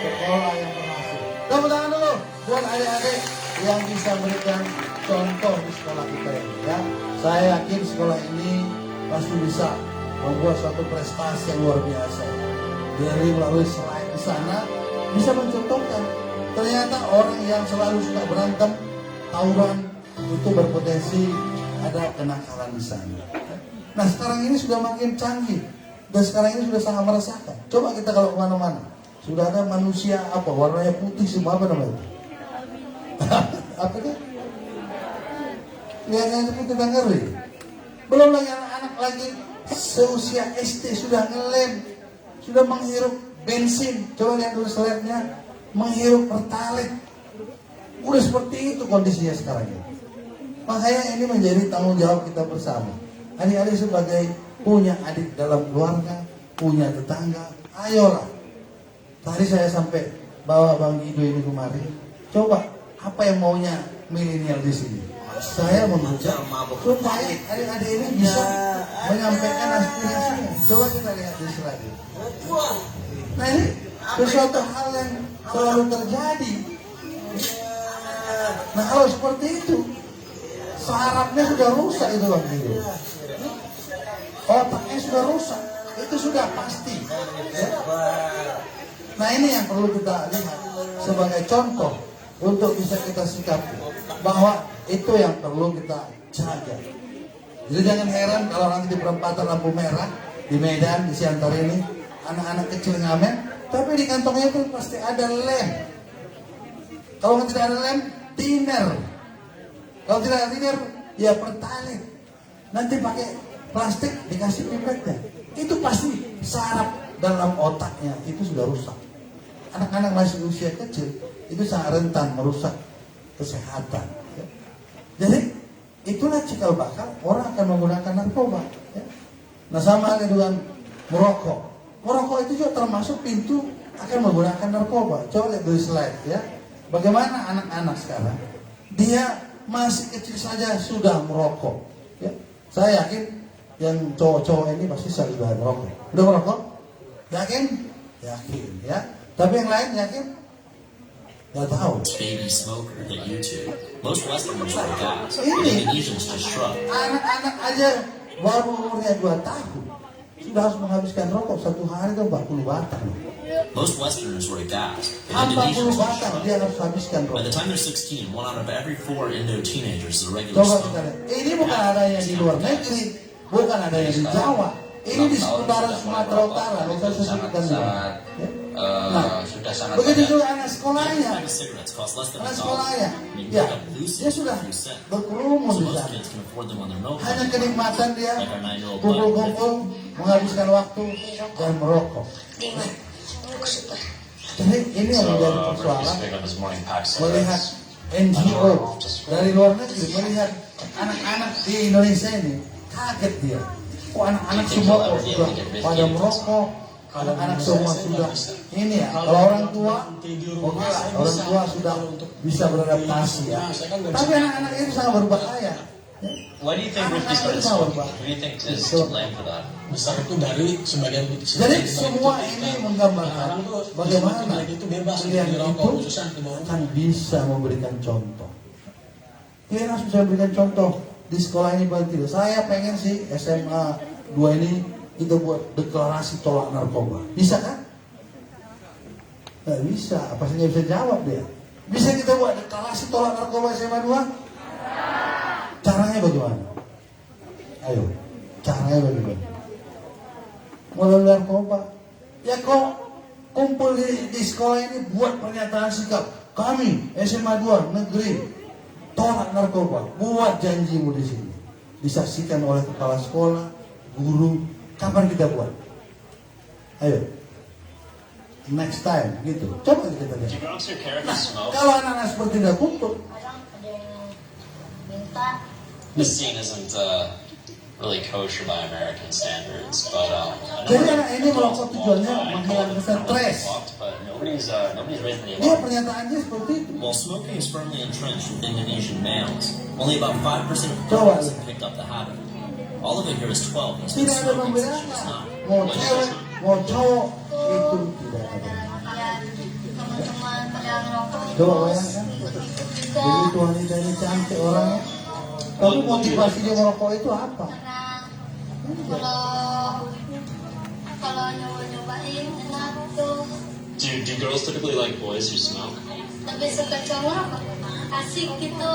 sekolah yang berhasil. Tepuk tangan dulu buat adik-adik yang bisa memberikan contoh di sekolah kita ini, ya. Saya yakin sekolah ini pasti bisa membuat suatu prestasi yang luar biasa. Dari melalui selain di sana bisa mencontohkan, ternyata orang yang selalu suka berantem, tawuran, itu berpotensi ada kenakalan di sana. Nah sekarang ini sudah makin canggih, dan sekarang ini sudah sangat meresahkan. Coba kita kalau kemana-mana, sudah ada manusia apa warnanya putih semua, apa namanya? Apa itu? Kelihatannya seperti ngeri. Belum lagi anak-anak lagi seusia SD sudah ngelem, sudah menghirup bensin. Coba lihat dulu slide-nya, menghirup pertalite. Udah seperti itu kondisinya sekarang ini. Makanya ini menjadi tanggung jawab kita bersama. Adik-adik sebagai punya adik dalam keluarga, punya tetangga, ayolah. Tadi saya sampai bawa Bang Guido ini kemarin. Coba apa yang maunya milenial di sini? saya mengajak supaya adik-adik ini bisa menyampaikan aspirasinya. Coba kita lihat di slide. Nah ini sesuatu hal yang selalu terjadi. Nah kalau seperti itu, sarafnya sudah rusak itu Bang Guido. Otaknya sudah rusak, itu sudah pasti. Ya? Nah ini yang perlu kita lihat sebagai contoh untuk bisa kita sikapi bahwa itu yang perlu kita jaga. Jadi jangan heran kalau nanti di perempatan lampu merah di Medan, di Siantar ini anak-anak kecil ngamen, tapi di kantongnya itu pasti ada lem. Kalau tidak ada lem, thinner. Kalau tidak ada thinner, ya pertalite. Nanti pakai plastik dikasih pipetnya. Itu pasti saraf dalam otaknya itu sudah rusak. Anak-anak masih usia kecil itu sangat rentan merusak kesehatan. Ya. Jadi itulah cikal bakal orang akan menggunakan narkoba. Ya. Nah sama halnya dengan merokok. Merokok itu juga termasuk pintu akan menggunakan narkoba. Coba lihat di slide ya. Bagaimana anak-anak sekarang dia masih kecil saja sudah merokok. Ya. Saya yakin yang cowok-cowok ini pasti sudah merokok. Udah merokok? Yakin? Yakin ya. Tapi yang lain yakin? Gak tahu. Baby smoker hit YouTube. Most Westerners wear gas. Indonesians just shrug. Anak-anak aja baru umurnya 2 tahun sudah harus menghabiskan rokok satu hari itu 40 batang. Most Westerners wear gas. 40 Indonesians just batang shrug. dia harus habiskan By rokok. the time they're 16, 1 out of every 4 Indo teenagers is a regular Coba kita smoker. lihat. Ini bukan adanya di luar negeri, bukan adanya di Jawa. Ini di seputaran Sumatera Utara. Kita sebutkan dulu. Ya. Nah, begitu juga anak sekolahnya. Pack of cigarettes cost less than Anak $1. sekolahnya, You can ya, pick up loose dia sudah for a few cents. berkerumun So di most sana. kids can afford them on their milk. Hanya kenikmatan dia Like our 9-year-old kumpul-kumpul, menghabiskan waktu dan merokok. Jadi ini yang menjadi persoalan melihat NGO dari luar negeri melihat anak-anak di Indonesia ini kaget dia. Oh anak-anak semua kok sudah pada merokok, anak-anak semua sudah ini ya. Kalau orang tua, oke lah, orang tua sudah bisa beradaptasi ya. Tapi anak-anak itu sangat berbahaya. Why do you think Rifki's got it so? Who do you think is to blame for that? Besar itu dari sebagian Jadi semua ini menggambarkan bagaimana pilihan itu akan bisa memberikan contoh. Dia harus bisa memberikan contoh di sekolah ini paling tidak. Saya pengen sih SMA 2 ini kita buat deklarasi tolak narkoba. Bisa kan? Nggak bisa. Apa sih nggak bisa jawab dia? Bisa kita buat deklarasi tolak narkoba SMA 2? Caranya bagaimana? Ayo, caranya bagaimana? Melalui narkoba. Ya kok kumpul di sekolah ini buat pernyataan sikap. Kami SMA 2 negeri tolak narkoba. Buat janjimu di sini. Disaksikan oleh kepala sekolah, guru. Kapan kita buat? Ayo. Next time gitu. Coba kita lihat. Nah, kalau anak-anak seperti tidak kumpul, This scene isn't really kosher by American standards, but jadi anak ini merokok tujuannya menghilangkan stres. but nobody's raising the Dia alarm. pernyataannya seperti itu. While smoking is firmly entrenched with Indonesian males, only about 5% of Coba. girls have picked up the habit. All of it here is 12, and Tidak ada smoking is pembedaannya. just not. Mau cewek, mau cowok, itu tidak ada. Coba bayangkan, begitu wanita ini cantik orangnya, tapi motivasi dia merokok itu apa? Kalau nyoba-nyobain enak tuh. Do girls typically like boys who smoke? Tapi suka cowok asik gitu,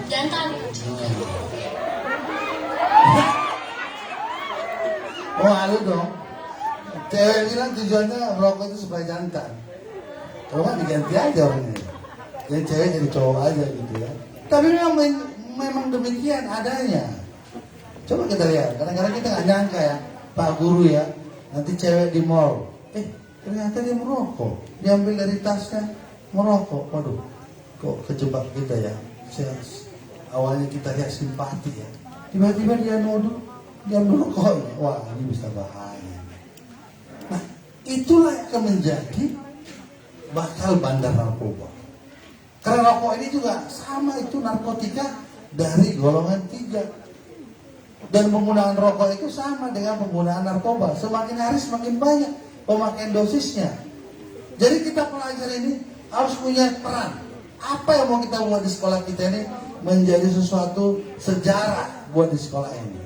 jantan. Oh halu dong. Cewek bilang tujuannya merokok itu supaya jantan. Kalau nggak diganti aja orangnya. Jadi cewek jadi cowok aja gitu ya. Tapi memang demikian adanya. Coba kita lihat. Kadang-kadang kita nggak nyangka ya, Pak Guru ya. Nanti cewek di mall, ternyata dia merokok. Diambil dari tasnya, merokok. Waduh, kok kejebak kita ya. Awalnya kita lihat simpati ya. Tiba-tiba dia nuduh, dia merokoknya. Wah, ini bisa bahaya. Nah, itulah yang akan menjadi bakal bandar narkoba. Karena rokok ini juga sama itu narkotika dari golongan 3. Dan penggunaan rokok itu sama dengan penggunaan narkoba. Semakin hari semakin banyak pemakaian dosisnya. Jadi kita pelajar ini harus punya peran. Apa yang mau kita buat di sekolah kita ini menjadi sesuatu sejarah buat di sekolah ini.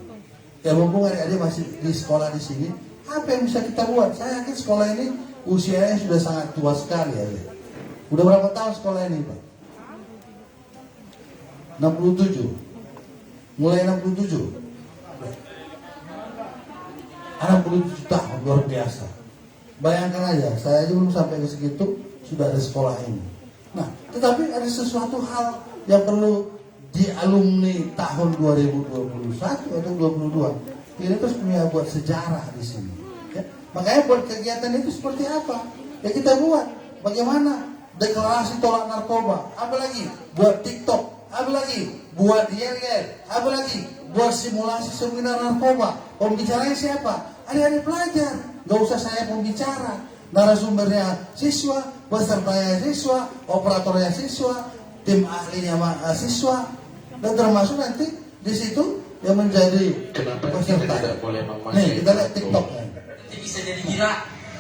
Ya mumpung adik-adik masih di sekolah di sini, apa yang bisa kita buat? Saya yakin sekolah ini usianya sudah sangat tua sekali ya. Udah berapa tahun sekolah ini, Pak? 67. Mulai 67. 67 tahun, luar biasa. Bayangkan aja, saya aja belum sampai ke segitu sudah ada sekolah ini. Nah, tetapi ada sesuatu hal yang perlu di alumni tahun 2021 atau 22 ini terus punya buat sejarah di sini. Ya. Makanya buat kegiatan itu seperti apa? Ya kita buat. Bagaimana? Deklarasi tolak narkoba. Apalagi buat TikTok. Apalagi buat yel-yel. Apalagi buat simulasi seminar narkoba. Pembicaranya siapa? Adik-adik pelajar. Gak usah saya pembicara. Narasumbernya siswa, pesertanya siswa, operatornya siswa, tim ahlinya siswa, dan termasuk nanti di situ yang menjadi peserta. Nih kita lihat TikToknya. Bisa jadi gila.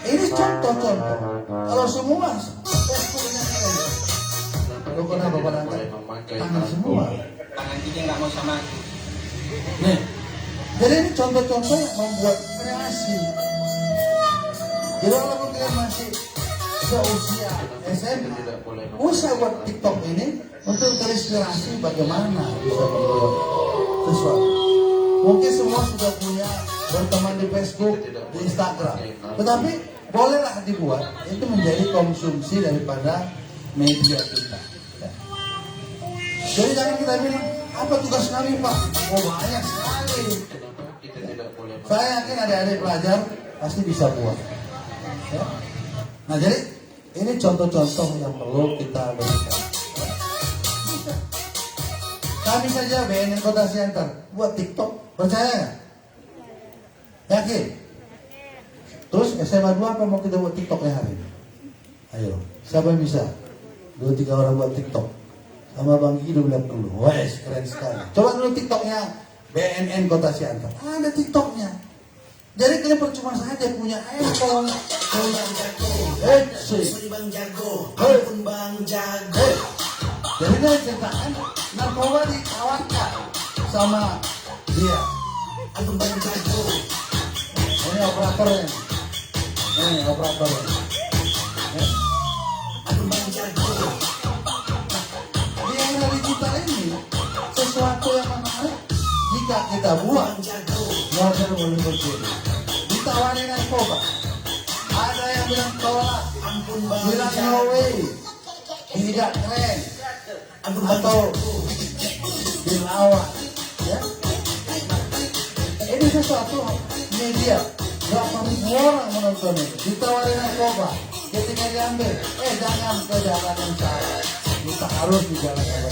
Ini contoh-contoh. Kalau semua Facebooknya kalian, lo kenapa pada angkat tangan semua? Tangan kita nggak mau sama. Nih, jadi ini contoh-contoh yang membuat kreasi. Jadi kalau kalian masih seusia SMA, usah buat TikTok ini untuk terinspirasi bagaimana bisa membuat sesuatu. Mungkin semua sudah punya berteman di Facebook, di Instagram, tetapi bolehlah dibuat itu menjadi konsumsi daripada media kita. Ya. Jadi jangan kita bilang apa tugas kami Pak? Oh banyak sekali. Saya yakin adik-adik pelajar pasti bisa buat. Ya. Nah jadi ini contoh-contoh yang perlu kita berikan. Kami saja BNN Kota Siantar buat TikTok, percaya nggak? Yakin? Terus SMA 2 apa mau kita buat TikToknya hari ini? Ayo, siapa yang bisa? 2-3 orang buat TikTok. Sama Bang Guido bilang dulu, wes keren sekali. Coba dulu TikToknya BNN Kota Siantar. Ada TikToknya. Jadi kalian percuma saja punya handphone. Bang Jago, sorry Bang Jago, ampun Bang Jago. Jadi dia ceritakan narkoba ditawarkan sama dia. Ampun Bang Jago. Ini operatornya. Ini operatornya. Ya. Ampun Bang Jago. Di era digital ini sesuatu yang menarik jika kita buat. Model mengikuti. Ditawarin narkoba. Ada yang bilang tolak, bilang no way, tidak keren, atau dilawan. Ya. Ini sesuatu media, berapa ribu orang menonton ini. Ditawarin narkoba, ketika diambil, jangan ke jalan yang salah. Kita harus di jalan yang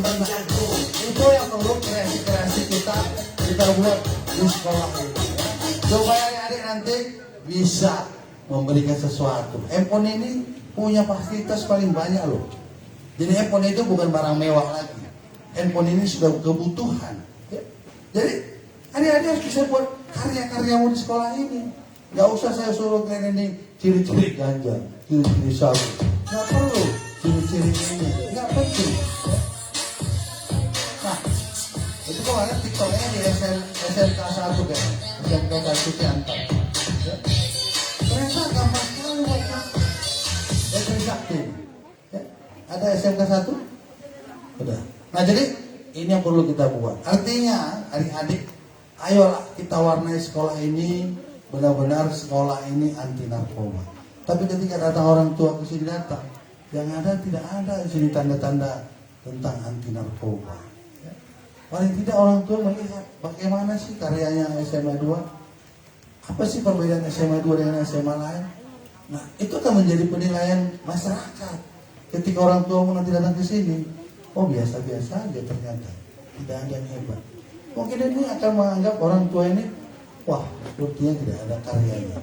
benar. Itu yang perlu kreasi-kreasi kita buat di sekolah ini. Supaya adik-adik nanti bisa memberikan sesuatu. Handphone ini punya fasilitas paling banyak loh. Jadi handphone itu bukan barang mewah lagi. Handphone ini sudah kebutuhan. Ya. Jadi adik-adik harus bisa buat karya-karyamu di sekolah ini. Gak usah saya suruh kalian ini ciri-ciri ganja, ciri-ciri sabu. Gak perlu ciri-ciri ini. Gak penting. Ya. Nah, itu kemarin TikToknya di SMK 1 kan, SMK 1 Siantar. Ya. Ternyata gampang sekali buatnya. Sakti. Ya. Ada SMK 1? Udah. Nah jadi ini yang perlu kita buat. Artinya adik-adik, ayolah kita warnai sekolah ini benar-benar sekolah ini anti narkoba. Tapi ketika datang orang tua ke sini datang, yang ada tidak ada di sini tanda-tanda tentang anti narkoba. Ya. Paling tidak orang tua melihat bagaimana sih karyanya SMA 2. Apa sih perbedaan SMA 2 dengan SMA lain? Nah, itu akan menjadi penilaian masyarakat. Ketika orang tua nanti datang ke sini, oh biasa-biasa aja ternyata, tidak ada yang hebat. Mungkin ini akan menganggap orang tua ini, wah, sepertinya tidak ada karyanya.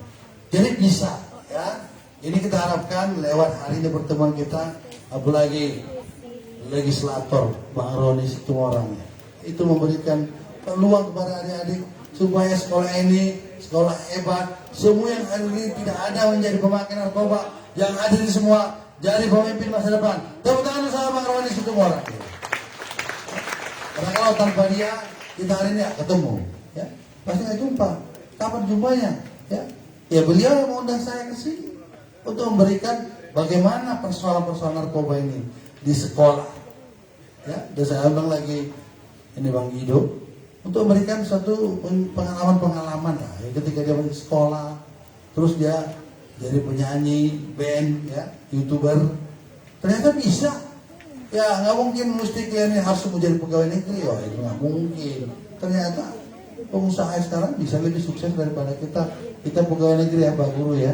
Jadi bisa, ya. Ini kita harapkan lewat hari ini pertemuan kita, apalagi legislator Bang Roni Situmorang ya, itu memberikan peluang kepada adik-adik supaya sekolah ini sekolah hebat. Semua yang hadir ini tidak ada menjadi pemakai narkoba, yang hadir semua jadi pemimpin masa depan. Tepuk tangan bersama Bang Roni Situmorang. Karena kalau tanpa dia kita hari ini ketemu, ya pasti nggak jumpa. Kapan jumpanya? Ya beliau yang mengundang saya ke sini untuk memberikan bagaimana persoalan-persoalan narkoba ini di sekolah. Ya, dan saya undang lagi ini Bang Guido untuk memberikan suatu pengalaman-pengalaman lah. Ya, ketika dia masih sekolah, terus dia jadi penyanyi, band, ya, YouTuber, ternyata bisa. Ya nggak mungkin mesti kalian harus menjadi pegawai negeri, oh itu nggak mungkin. Ternyata pengusaha sekarang bisa lebih sukses daripada kita pegawai negeri ya Pak Guru ya.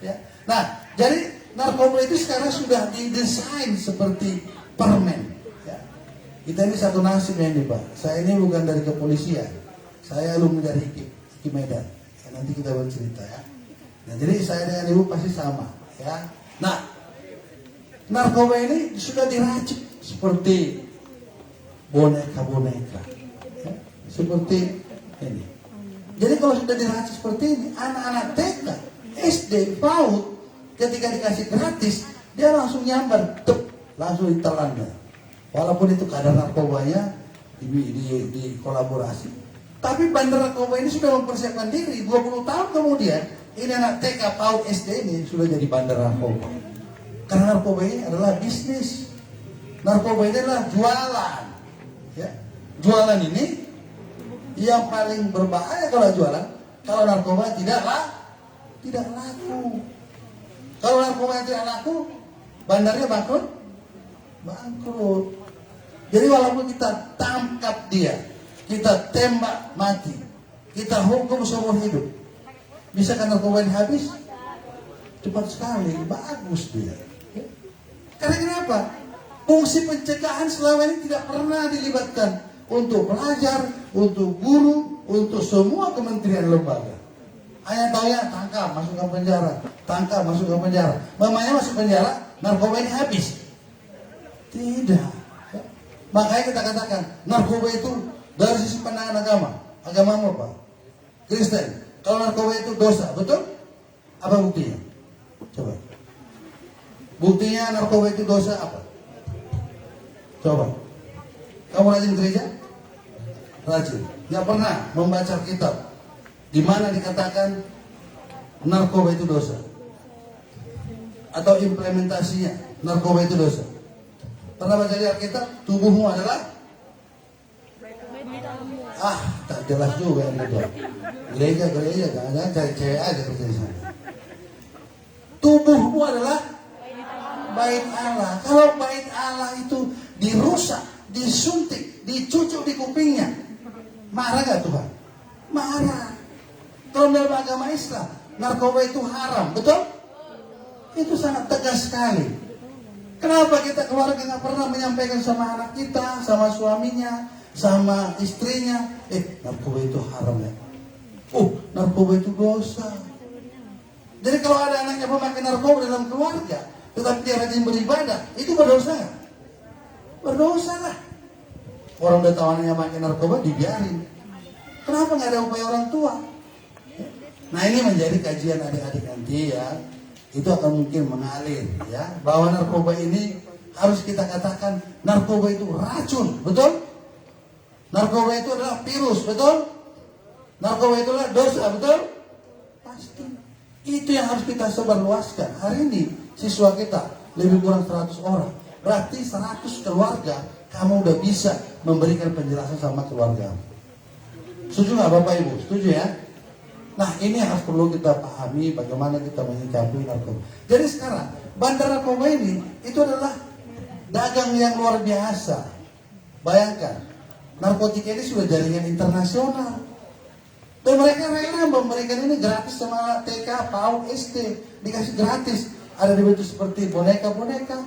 Ya. Nah, jadi narkoba itu sekarang sudah didesain seperti permen. Ya. Kita ini satu nasib ya ini Pak. Saya ini bukan dari kepolisian, saya alumni dari HIKI Medan. Ya, nanti kita bercerita ya. Nah, jadi saya dengan ibu pasti sama. Ya. Nah, narkoba ini sudah diracik seperti boneka-boneka. Ya. Seperti ini. Jadi kalau sudah diracik seperti ini, anak-anak TK, SD, PAUD, ketika dikasih gratis, dia langsung nyambar, langsung ditelannya. Walaupun itu kadar narkobanya di kolaborasi. Tapi bandar narkoba ini sudah mempersiapkan diri. 20 tahun kemudian, ini anak TK, PAUD, SD ini sudah jadi bandar narkoba. Karena narkoba ini adalah bisnis. Narkoba ini adalah jualan. Ya. Jualan ini yang paling berbahaya kalau jualan, kalau narkoba tidak laku. Kalau narkoba tidak laku, bandarnya bangkrut. Jadi walaupun kita tangkap dia, kita tembak mati, kita hukum seumur hidup, bisa kan narkoba ini habis? Cepat sekali, bagus dia. Karena kenapa? Fungsi pencegahan selama ini tidak pernah dilibatkan untuk pelajar, untuk guru, untuk semua kementerian lembaga. Hanya tahu ya tangkap, masuk ke penjara, tangkap, masuk ke penjara. Mamanya masuk penjara, narkoba ini habis. Tidak. Makanya kita katakan, narkoba itu dari sisi pandangan agama. Agama apa? Kristen. Kalau narkoba itu dosa, betul? Apa buktinya? Coba. Buktinya narkoba itu dosa apa? Coba. Kamu rajin gereja? Rajin. Nggak pernah membaca kitab di mana dikatakan narkoba itu dosa, atau implementasinya narkoba itu dosa. Pernah baca di Alkitab, tubuhmu adalah tak jelas juga yang itu. Gereja jangan cari cewek aja kerja di sana. Tubuhmu adalah bait Allah. Kalau bait Allah itu dirusak, disuntik, dicucuk di kupingnya, marah gak Tuhan? Marah. Kalau dalam agama Islam, narkoba itu haram, betul? Itu sangat tegas sekali. Kenapa kita keluarga gak pernah menyampaikan sama anak kita, sama suaminya, sama istrinya, narkoba itu haram ya. Narkoba itu dosa. Jadi kalau ada anaknya pemakai narkoba dalam keluarga, tetapi dia rajin beribadah, itu berdosa gak? Berdosa lah. Orang udah tahu anaknya pakai narkoba, dibiarin. Kenapa nggak ada upaya orang tua? Nah ini menjadi kajian adik-adik nanti ya. Itu akan mungkin mengalir ya. Bahwa narkoba ini harus kita katakan narkoba itu racun, betul? Narkoba itu adalah virus, betul? Narkoba itu adalah dosa, betul? Pasti. Itu yang harus kita sebarluaskan. Hari ini siswa kita lebih kurang 100 orang. Berarti 100 keluarga kamu udah bisa memberikan penjelasan sama keluarga. Setuju nggak Bapak Ibu? Setuju ya? Nah ini harus perlu kita pahami bagaimana kita menyikapi narkoba. Jadi sekarang bandar narkoba ini itu adalah dagang yang luar biasa. Bayangkan, narkotika ini sudah jaringan internasional. Dan mereka rela memberikan ini gratis sama TK, PAUD, SD. Dikasih gratis. Ada dibentuk seperti boneka-boneka,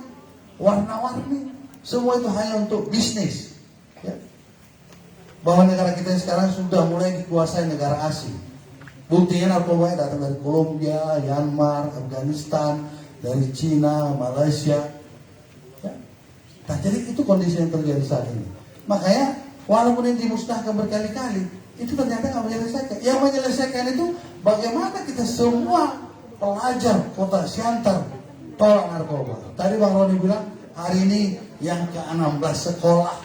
warna-warni. Semua itu hanya untuk bisnis. Ya. Bahwa negara kita sekarang sudah mulai dikuasai negara asing. Buktinya narkoba datang dari Kolombia, Myanmar, Afghanistan, dari Cina, Malaysia. Ya. Nah, jadi itu kondisi yang terjadi saat ini. Makanya walaupun ini dimusnahkan berkali-kali, itu ternyata nggak menyelesaikan. Yang menyelesaikan itu bagaimana kita semua pelajar kota Siantar tolak narkoba. Tadi Bang Roni bilang hari ini yang ke-16 sekolah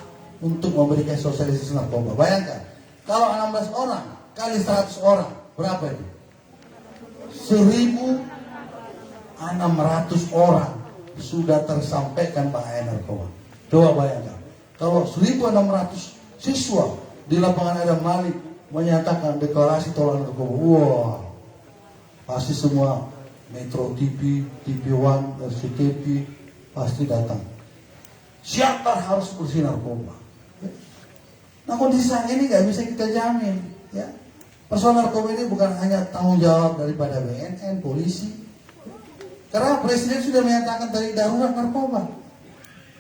untuk memberikan sosialisasi narkoba. Bayangkan, kalau 16 orang kali 100 orang, berapa itu? 1.600 orang sudah tersampaikan bahaya narkoba. Coba bayangkan, kalau 1.600 siswa di lapangan Adam Malik menyatakan deklarasi tolak narkoba, wah, pasti semua Metro TV, TV One, RCTV pasti datang. Siapa harus bersih narkoba? Nah, kondisi saat ini nggak bisa kita jamin, ya. Persoalan narkoba ini bukan hanya tanggung jawab daripada BNN, polisi. Karena Presiden sudah menyatakan tadi darurat narkoba.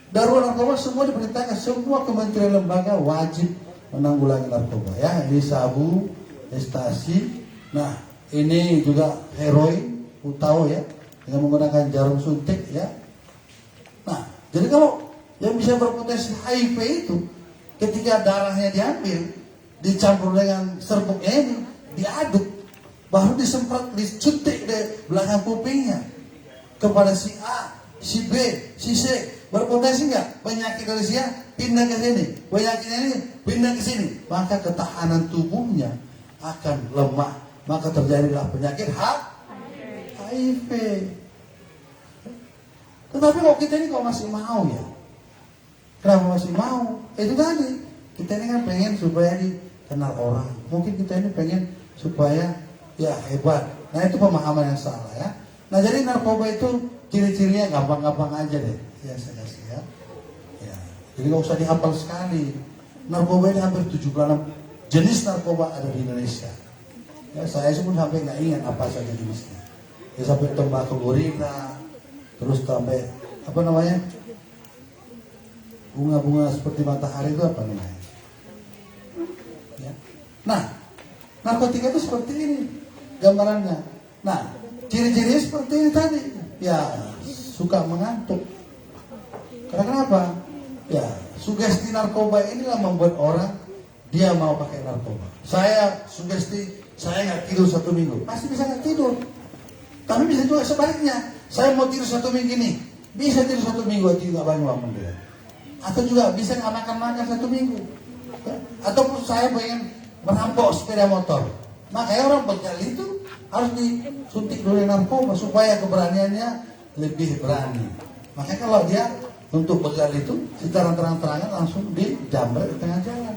Darurat narkoba semua diperintahkan, semua kementerian lembaga wajib menanggulangi narkoba. Ya, ini sabu, ekstasi. Nah, ini juga heroin, tahu ya, dengan menggunakan jarum suntik ya. Nah, jadi kalau yang bisa berpotensi HIV itu ketika darahnya diambil, dicampur dengan serbuknya ini, diaduk, baru disemprot, disuntik di belakang kupingnya kepada si A, si B, si C, berpotensi nggak penyakit dari si A pindah ke sini, penyakit ini pindah ke sini, maka ketahanan tubuhnya akan lemah, maka terjadilah penyakit HIV. Tetapi kok kita ini kok masih mau ya? Kenapa masih mau? Itu tadi, kita ini kan pengen supaya dikenal orang. Mungkin kita ini pengen supaya ya hebat. Nah, itu pemahaman yang salah ya. Nah, jadi narkoba itu ciri-cirinya gampang-gampang aja deh. Ya, saya kasih ya. Ya. Jadi nggak usah dihafal sekali. Narkoba ini hampir 76 jenis narkoba ada di Indonesia. Ya, saya pun sampai nggak ingat apa saja jenisnya. Ya, sampai tembakau gorila, terus sampai apa namanya? Bunga-bunga seperti matahari itu apa namanya? Ya. Nah, narkotika itu seperti ini gambarannya. Nah, ciri-cirinya seperti ini tadi. Ya, suka mengantuk. Karena kenapa? Ya, sugesti narkoba inilah membuat orang dia mau pakai narkoba. Saya sugesti, saya nggak tidur 1 minggu, pasti bisa nggak tidur. Tapi bisa juga sebaliknya. Saya mau tidur 1 minggu ini, bisa tidur 1 minggu aja nggak bangun dia. Atau juga bisa nggak makan 1 minggu. Ya. Ataupun saya pengen merampok sepeda motor. Makanya orang begal itu harus disuntik dulu narkoba supaya keberaniannya lebih berani. Makanya kalau dia untuk begal itu secara terang-terangan langsung dijamret di tengah jalan.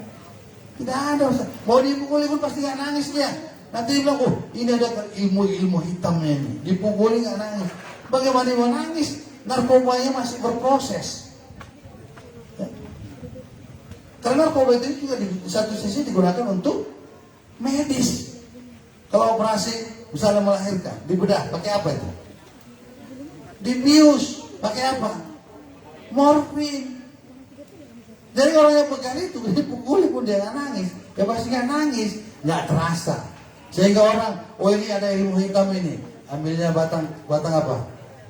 Tidak ada, mau dipukuli pun pasti nggak nangis dia. Nanti dia bilang, oh ini ada ilmu hitamnya ini. Dipukuli nggak nangis. Bagaimana dia mau nangis? Narkobanya masih berproses. Ya. Karena narkoba itu juga di satu sisi digunakan untuk medis. Kalau operasi misalnya melahirkan, dibedah pakai apa itu? Dibius pakai apa? Morfin. Jadi kalau yang begal itu dipukuli pun dia nggak nangis, ya pasti nggak nangis, nggak terasa. Sehingga orang, oh ini ada ilmu hitam ini, ambilnya batang apa?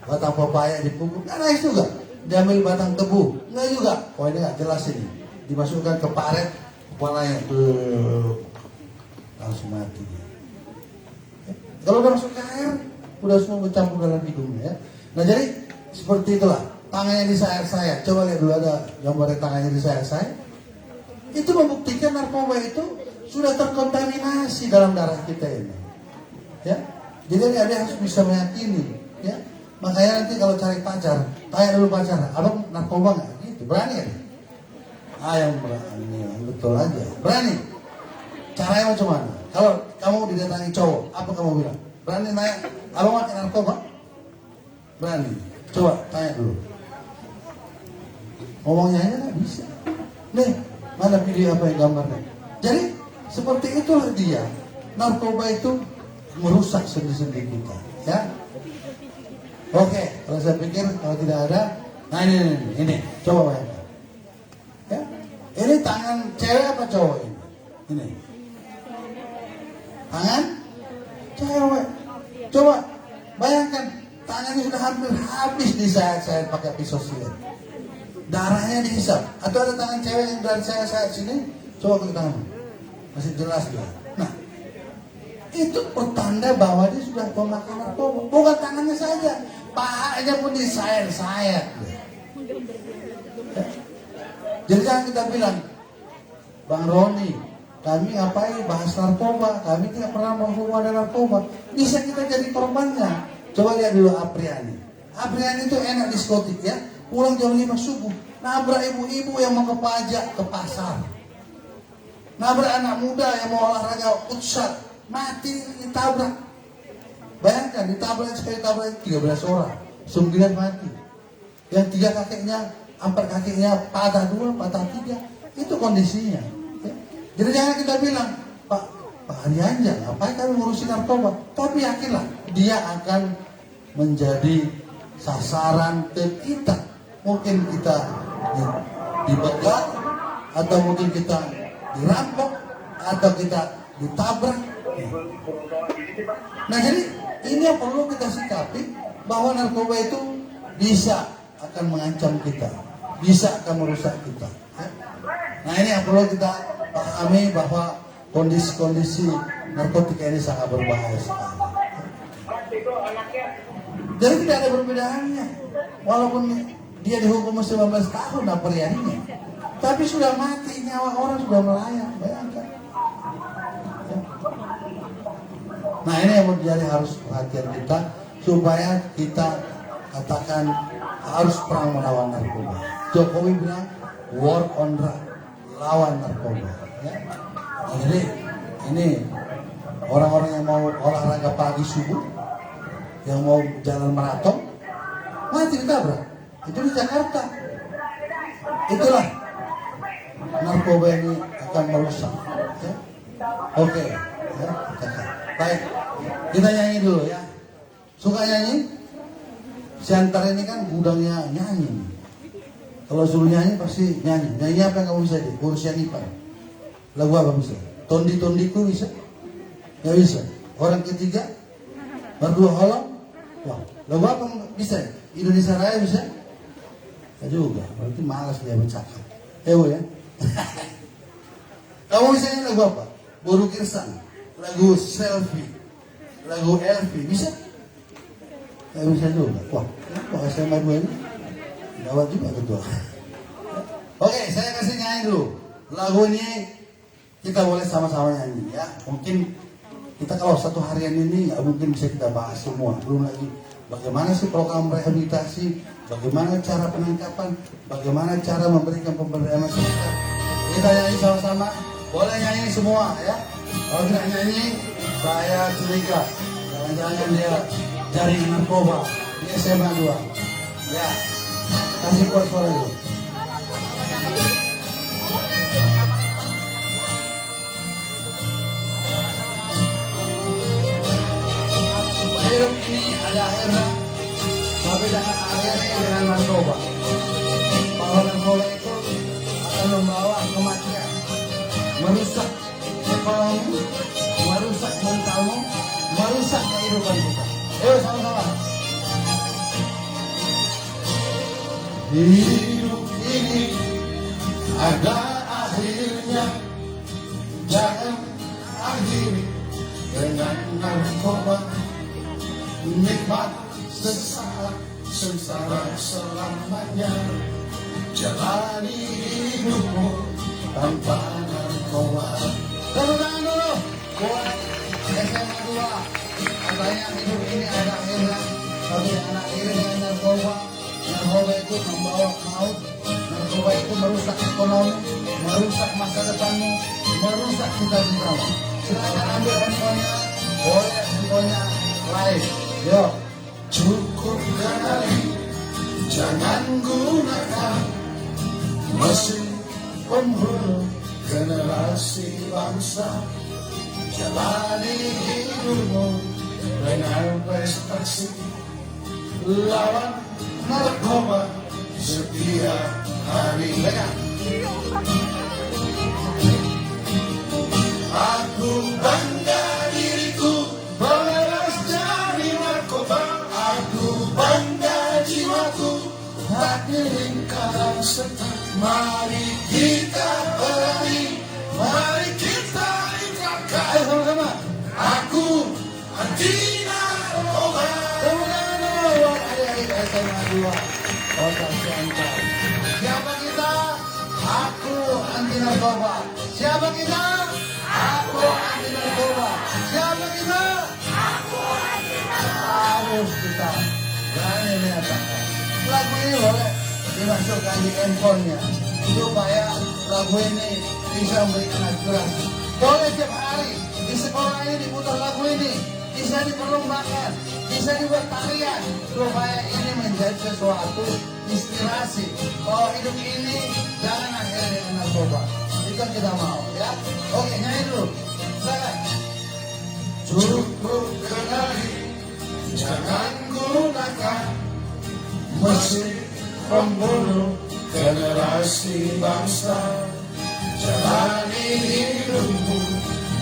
Batang pepaya dipukul, nggak nangis juga. Diambil batang tebu, nggak juga. Oh ini nggak jelas ini, dimasukkan ke paret, kepalanya langsung mati. Kalau udah masuk ke air, udah semua bercampur dalam hidungnya. Ya. Nah jadi seperti itulah. Tangannya di sayap-sayap, coba lihat dulu ada gambar tangannya di sayap-sayap. Itu membuktikan narkoba itu sudah terkontaminasi dalam darah kita ini. Ya, jadi ada harus bisa meyakini. Ya, makanya nanti kalau cari pacar, tanya dulu pacar, abang narkoba nggak? Gitu, berani ya? Yang berani, betul aja. Berani. Caranya macam mana? Kalau kamu didatangi cowok, apa kamu bilang? Berani nanya, abang pakai narkoba? Berani. Coba tanya dulu. Ngomongnya aja nggak bisa. Nih, mana video apa yang gambarnya? Jadi seperti itulah dia. Narkoba itu merusak sendi-sendi kita. Ya. Oke, kalau saya pikir kalau tidak ada, nah ini, coba bayangkan. Ya, ini tangan cewek apa cowok ini? Ini. Tangan cewek. Coba bayangkan, tangannya sudah hampir habis disayat-sayat pakai pisau silet. darahnya dihisap. Atau ada tangan cewek yang dari saya sini, coba ke tangan, masih jelas dia. Nah, itu pertanda bahwa dia sudah pemakai narkoba. Bukan tangannya saja, pahanya pun disayat-sayat. Jadi jangan kita bilang, Bang Roni, kami ngapain bahas narkoba, kami tidak pernah mau ada narkoba. Bisa kita jadi korbannya. Coba lihat dulu Apriani. Apriani itu enak diskotik ya, pulang jam 5 subuh, nabrak ibu-ibu yang mau ke pajak, ke pasar. Nabrak anak muda yang mau olahraga futsal, mati ditabrak. Bayangkan ditabrak sekali, tabrak 13 orang, 9 mati. Yang 3 kakinya, 4 kakinya patah 2, patah 3. Itu kondisinya. Ya. Jadi jangan kita bilang, Pak Arianja, ngapain kami ngurusin narkoba? Tapi yakinlah, dia akan menjadi sasaran ke kita. Mungkin kita dibegal, atau mungkin kita dirampok, atau kita ditabrak. Nah jadi ini yang perlu kita sikapi, bahwa narkoba itu bisa akan mengancam kita, bisa akan merusak kita. Nah ini yang perlu kita pahami, bahwa kondisi-kondisi narkotika ini sangat berbahaya sekali. Jadi tidak ada perbedaannya, walaupun dia dihukum 19 tahun Apriani, tapi sudah mati, nyawa orang sudah melayang, bayangkan. Nah ini yang menjadi harus perhatian kita, supaya kita katakan harus perang melawan narkoba. Jokowi bilang war on drug, lawan narkoba. Ya. Nah, jadi ini orang-orang yang mau olahraga pagi subuh, yang mau jalan maraton, mati ditabrak. Itu di Jakarta. Itulah narkoba ini akan merusak. Ya. Oke. Ya. Baik, kita nyanyi dulu ya. Suka nyanyi? Si Antar ini kan gudangnya nyanyi. Kalau suruh nyanyi pasti nyanyi. Nyanyi apa yang kamu bisa deh? Urusan Ipan. Lagu apa bisa? Tondi-tondiku bisa? Nggak bisa. Orang ketiga? Berdua holong? Wah, lagu apa bisa? Indonesia Raya bisa? Nggak juga. Berarti malas dia bercakap. Ya. Kamu bisa nyanyi lagu apa? Boru Kirsan, lagu Selfie, lagu Elvi bisa? Nggak bisa juga. Wah, SMA 2 ini gawat juga ketua. Oke, saya kasih nyanyi dulu. Lagu ini kita boleh sama-sama nyanyi ya. Mungkin kita kalau satu harian ini nggak mungkin bisa kita bahas semua. Belum lagi bagaimana sih program rehabilitasi, bagaimana cara penangkapan, bagaimana cara memberikan pemberdayaan masyarakat. Kita nyanyi sama-sama. Boleh nyanyi semua ya. Kalau tidak nyanyi, saya curiga. Jangan-jangan dia jaring narkoba di SMA 2. Ya, kasih kuat suara dulu. Hidup ini ada akhirnya, tapi jangan akhirnya dengan narkoba. Bahwa narkoba itu akan membawa kematian, merusak ekonomi, merusak mentalmu, merusak kehidupan kita. Ayo sama-sama. Hidup ini ada akhirnya, jangan akhiri dengan narkoba. Nikmat sesaat, sengsara selamanya. Jalani hidupmu tanpa narkoba. Tepuk tangan dulu buat SMA 2. Katanya hidup ini ada akhirnya, tapi jangan akhiri dengan narkoba. Narkoba itu membawa maut. Narkoba itu merusak ekonomi, merusak masa depanmu, merusak cita-citamu. Silakan ambil handphonenya, boleh handphonenya live. Yo, cukup kali, jangan gunakan mesin pembunuh generasi bangsa. Jalani hidupmu dengan prestasi, lawan narkoba setiap hari. Aku bangga diriku bebas dari narkoba. Aku bangga jiwaku tak di lingkaran dua kota Siantar. Siapa kita? Aku anti narkoba. Siapa kita? Aku anti narkoba. Siapa kita? Aku anti narkoba. Harus kita berani menyatakan. Lagu ini boleh dimasukkan di handphonenya supaya lagu ini bisa memberikan aspirasi. Boleh tiap hari di sekolah ini diputar lagu ini, bisa diperlombakan, bisa dibuat tarian supaya ini menjadi sesuatu inspirasi bahwa hidup ini jangan akhirnya dengan narkoba. Itu yang kita mau, ya. Oke, nyanyi dulu. Silakan. Cukup kenali, jangan gunakan mesin pembunuh generasi bangsa. Jalani hidupmu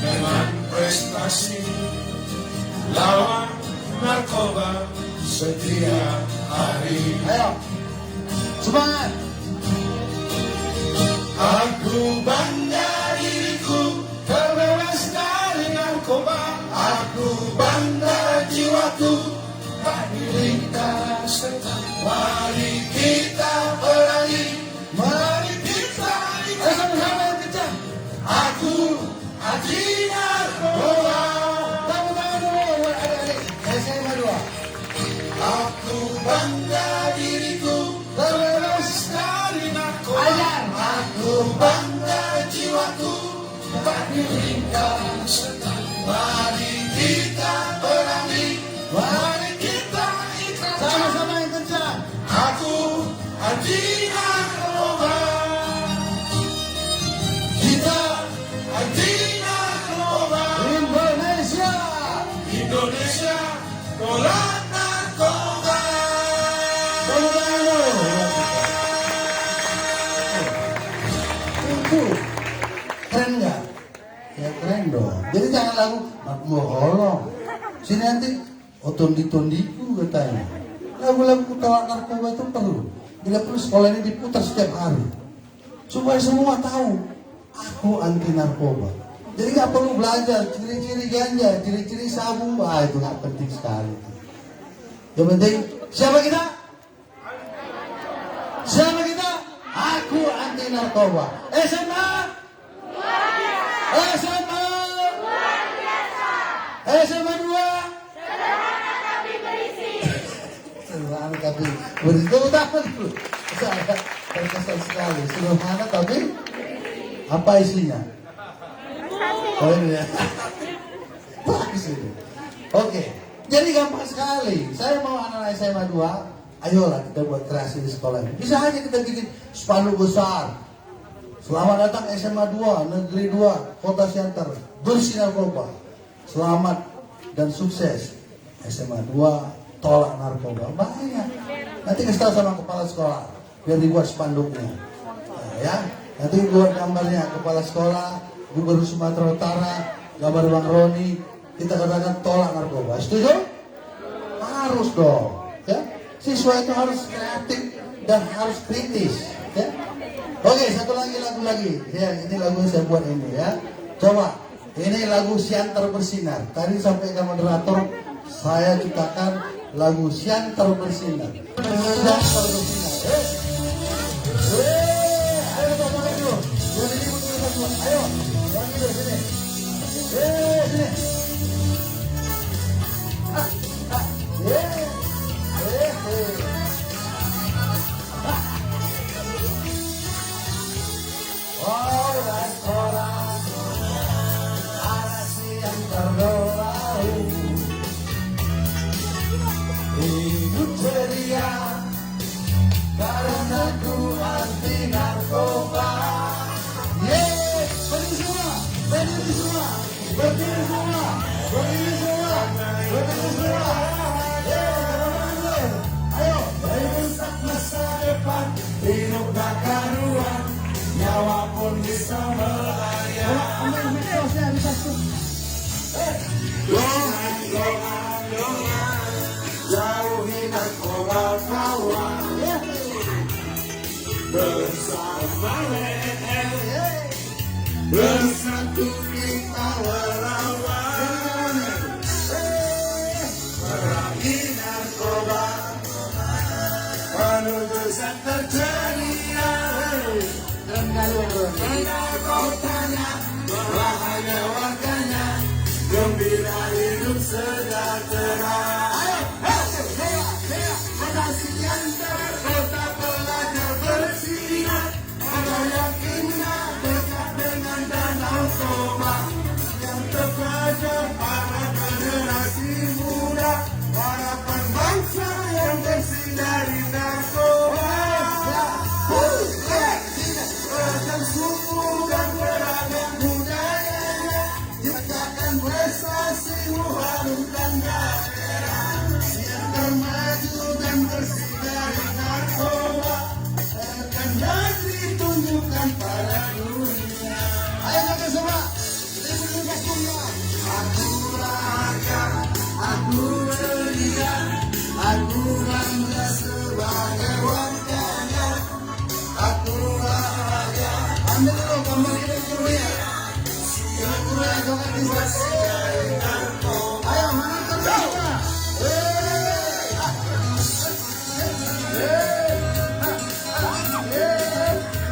dengan prestasi, lawan narkoba setiap hari. Ayo, semangat. Aku bangga diriku terbebas dari narkoba. Aku bangga jiwaku tak diringkas setan. Mari kita perangi, mari kita sama-sama yang kencang. Aku anti narkoba. Tangan dulu buat adik-adik SMA 2. Aku bangga diriku terbebas dari narkoba. Aku bangga jiwaku tak diringkas setan. Mari kita perangi, mari kita ikhlas. Sama-sama yang kencang. Aku anti narkoba. Kita anti narkoba. Indonesia, Indonesia tolak narkoba. Itu keren nggak? Ya keren dong. Jadi jangan lagu aku holong. Sini nanti otondi-tondiku katanya. Lagu-lagu tolak narkoba itu perlu. Bila perlu sekolah ini diputar setiap hari supaya semua tahu aku anti narkoba. Jadi nggak perlu belajar ciri-ciri ganja, ciri-ciri sabu. Wah, itu nggak penting sekali. Yang penting siapa kita? Siapa kita? Aku anti narkoba. SMA? SMA? SMA 2? Sederhana tapi berisi. Tepuk tangan dulu. Saya terkesan sekali. Sederhana tapi apa isinya? Oh ini ya. Bagus ini. Oke. Jadi gampang sekali. Saya mau anak SMA 2. Ayolah kita buat kreasi di sekolah ini. Bisa aja kita bikin spanduk besar. Selamat datang SMA 2, Negeri 2, Kota Siantar. Bersih narkoba. Selamat dan sukses. SMA 2 tolak narkoba. Banyak. Nanti kasih tahu sama kepala sekolah biar dibuat spanduknya. Nah, ya. Nanti buat gambarnya kepala sekolah, Gubernur Sumatera Utara, gambar Bang Roni. Kita katakan tolak narkoba. Setuju? Harus dong. Ya. Siswa itu harus kreatif dan harus kritis. Ya. Oke, satu lagi lagu lagi. Ya, ini lagu yang saya buat ini ya. Coba. Ini lagu Siantar Bersinar. Tadi sampaikan moderator, saya ciptakan lagu Siantar Bersinar. Siantar Bersinar. Ayo tolong dulu. Jangan ribut dulu semua. Ayo, jangan dulu sini. Sini. Orang anak Siantar berlalu, hidup ceria karena ku anti narkoba. Berdiri semua, berdiri semua, berdiri semua, berdiri semua, berdiri semua. Ayo, merusak masa depan, hidup tak karuan, nyawa pun bisa melayang. Jauhi narkoba kawan, bersama bersatu kita melawan, merangi narkoba. hidup sejahtera. Ayo, kota Siantar, kota pelajar bersinar, kota yang indah dekat dengan Danau Toba, yang terpelajar para generasi muda, harapan bangsa yang bersih dari narkoba. Beragam suku dan beragam budayanya, ciptakan prestasi mengharumkan daerah. Siantar maju dan bersih dari narkoba, akan negeri tunjukkan pada dunia. Ayo kita semua, aku raga, aku ceria, aku bangga sebagai warganya. Aku bahagia, ambil dulu gambar ini dulu ya. Aku raga di bersih dari narkoba. Ayo mana semua?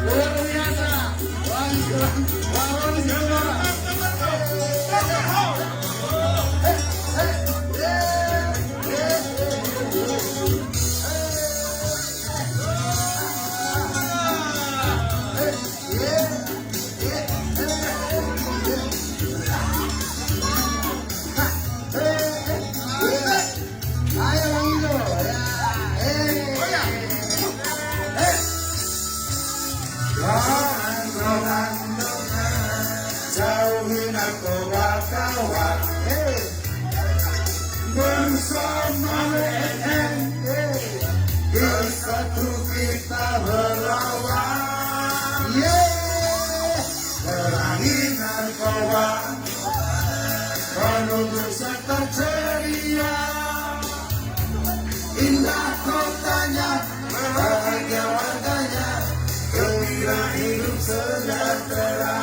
Luar biasa. Lawan semua. Jauhi narkoba kawan, bersama BNN, bersatu kita berlawan. Perangi narkoba, menuju sektor ceria. Indah kotanya, bahagia warganya, gembira hidup sejahtera.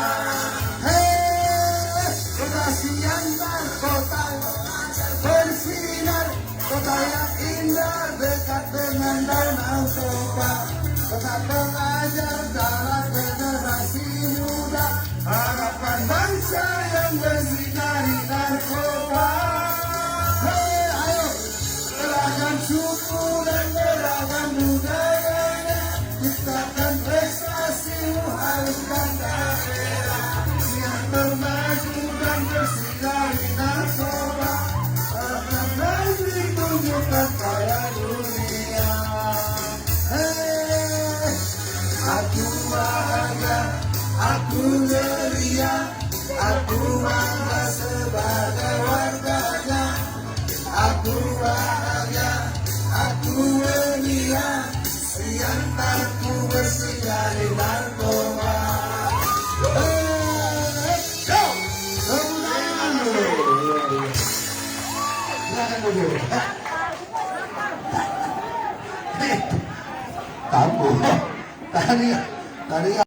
Kota Siantar, kota bersinar, kota yang indah dekat dengan Danau Toba, kota pelajar darah generasi muda, harapan bangsa yang bersih dari narkoba. Ayo, beragam suku dan beragam budayanya, ciptakan prestasi mengharumkan daerah. Siantar maju dan bersih dari narkoba, akan negeri tunjukkan pada dunia. Aku bahagia, aku ceria, aku bangga sebagai warganya. Aku bahagia, aku ceria, Siantarku bersih dari narkoba. Kamu tadi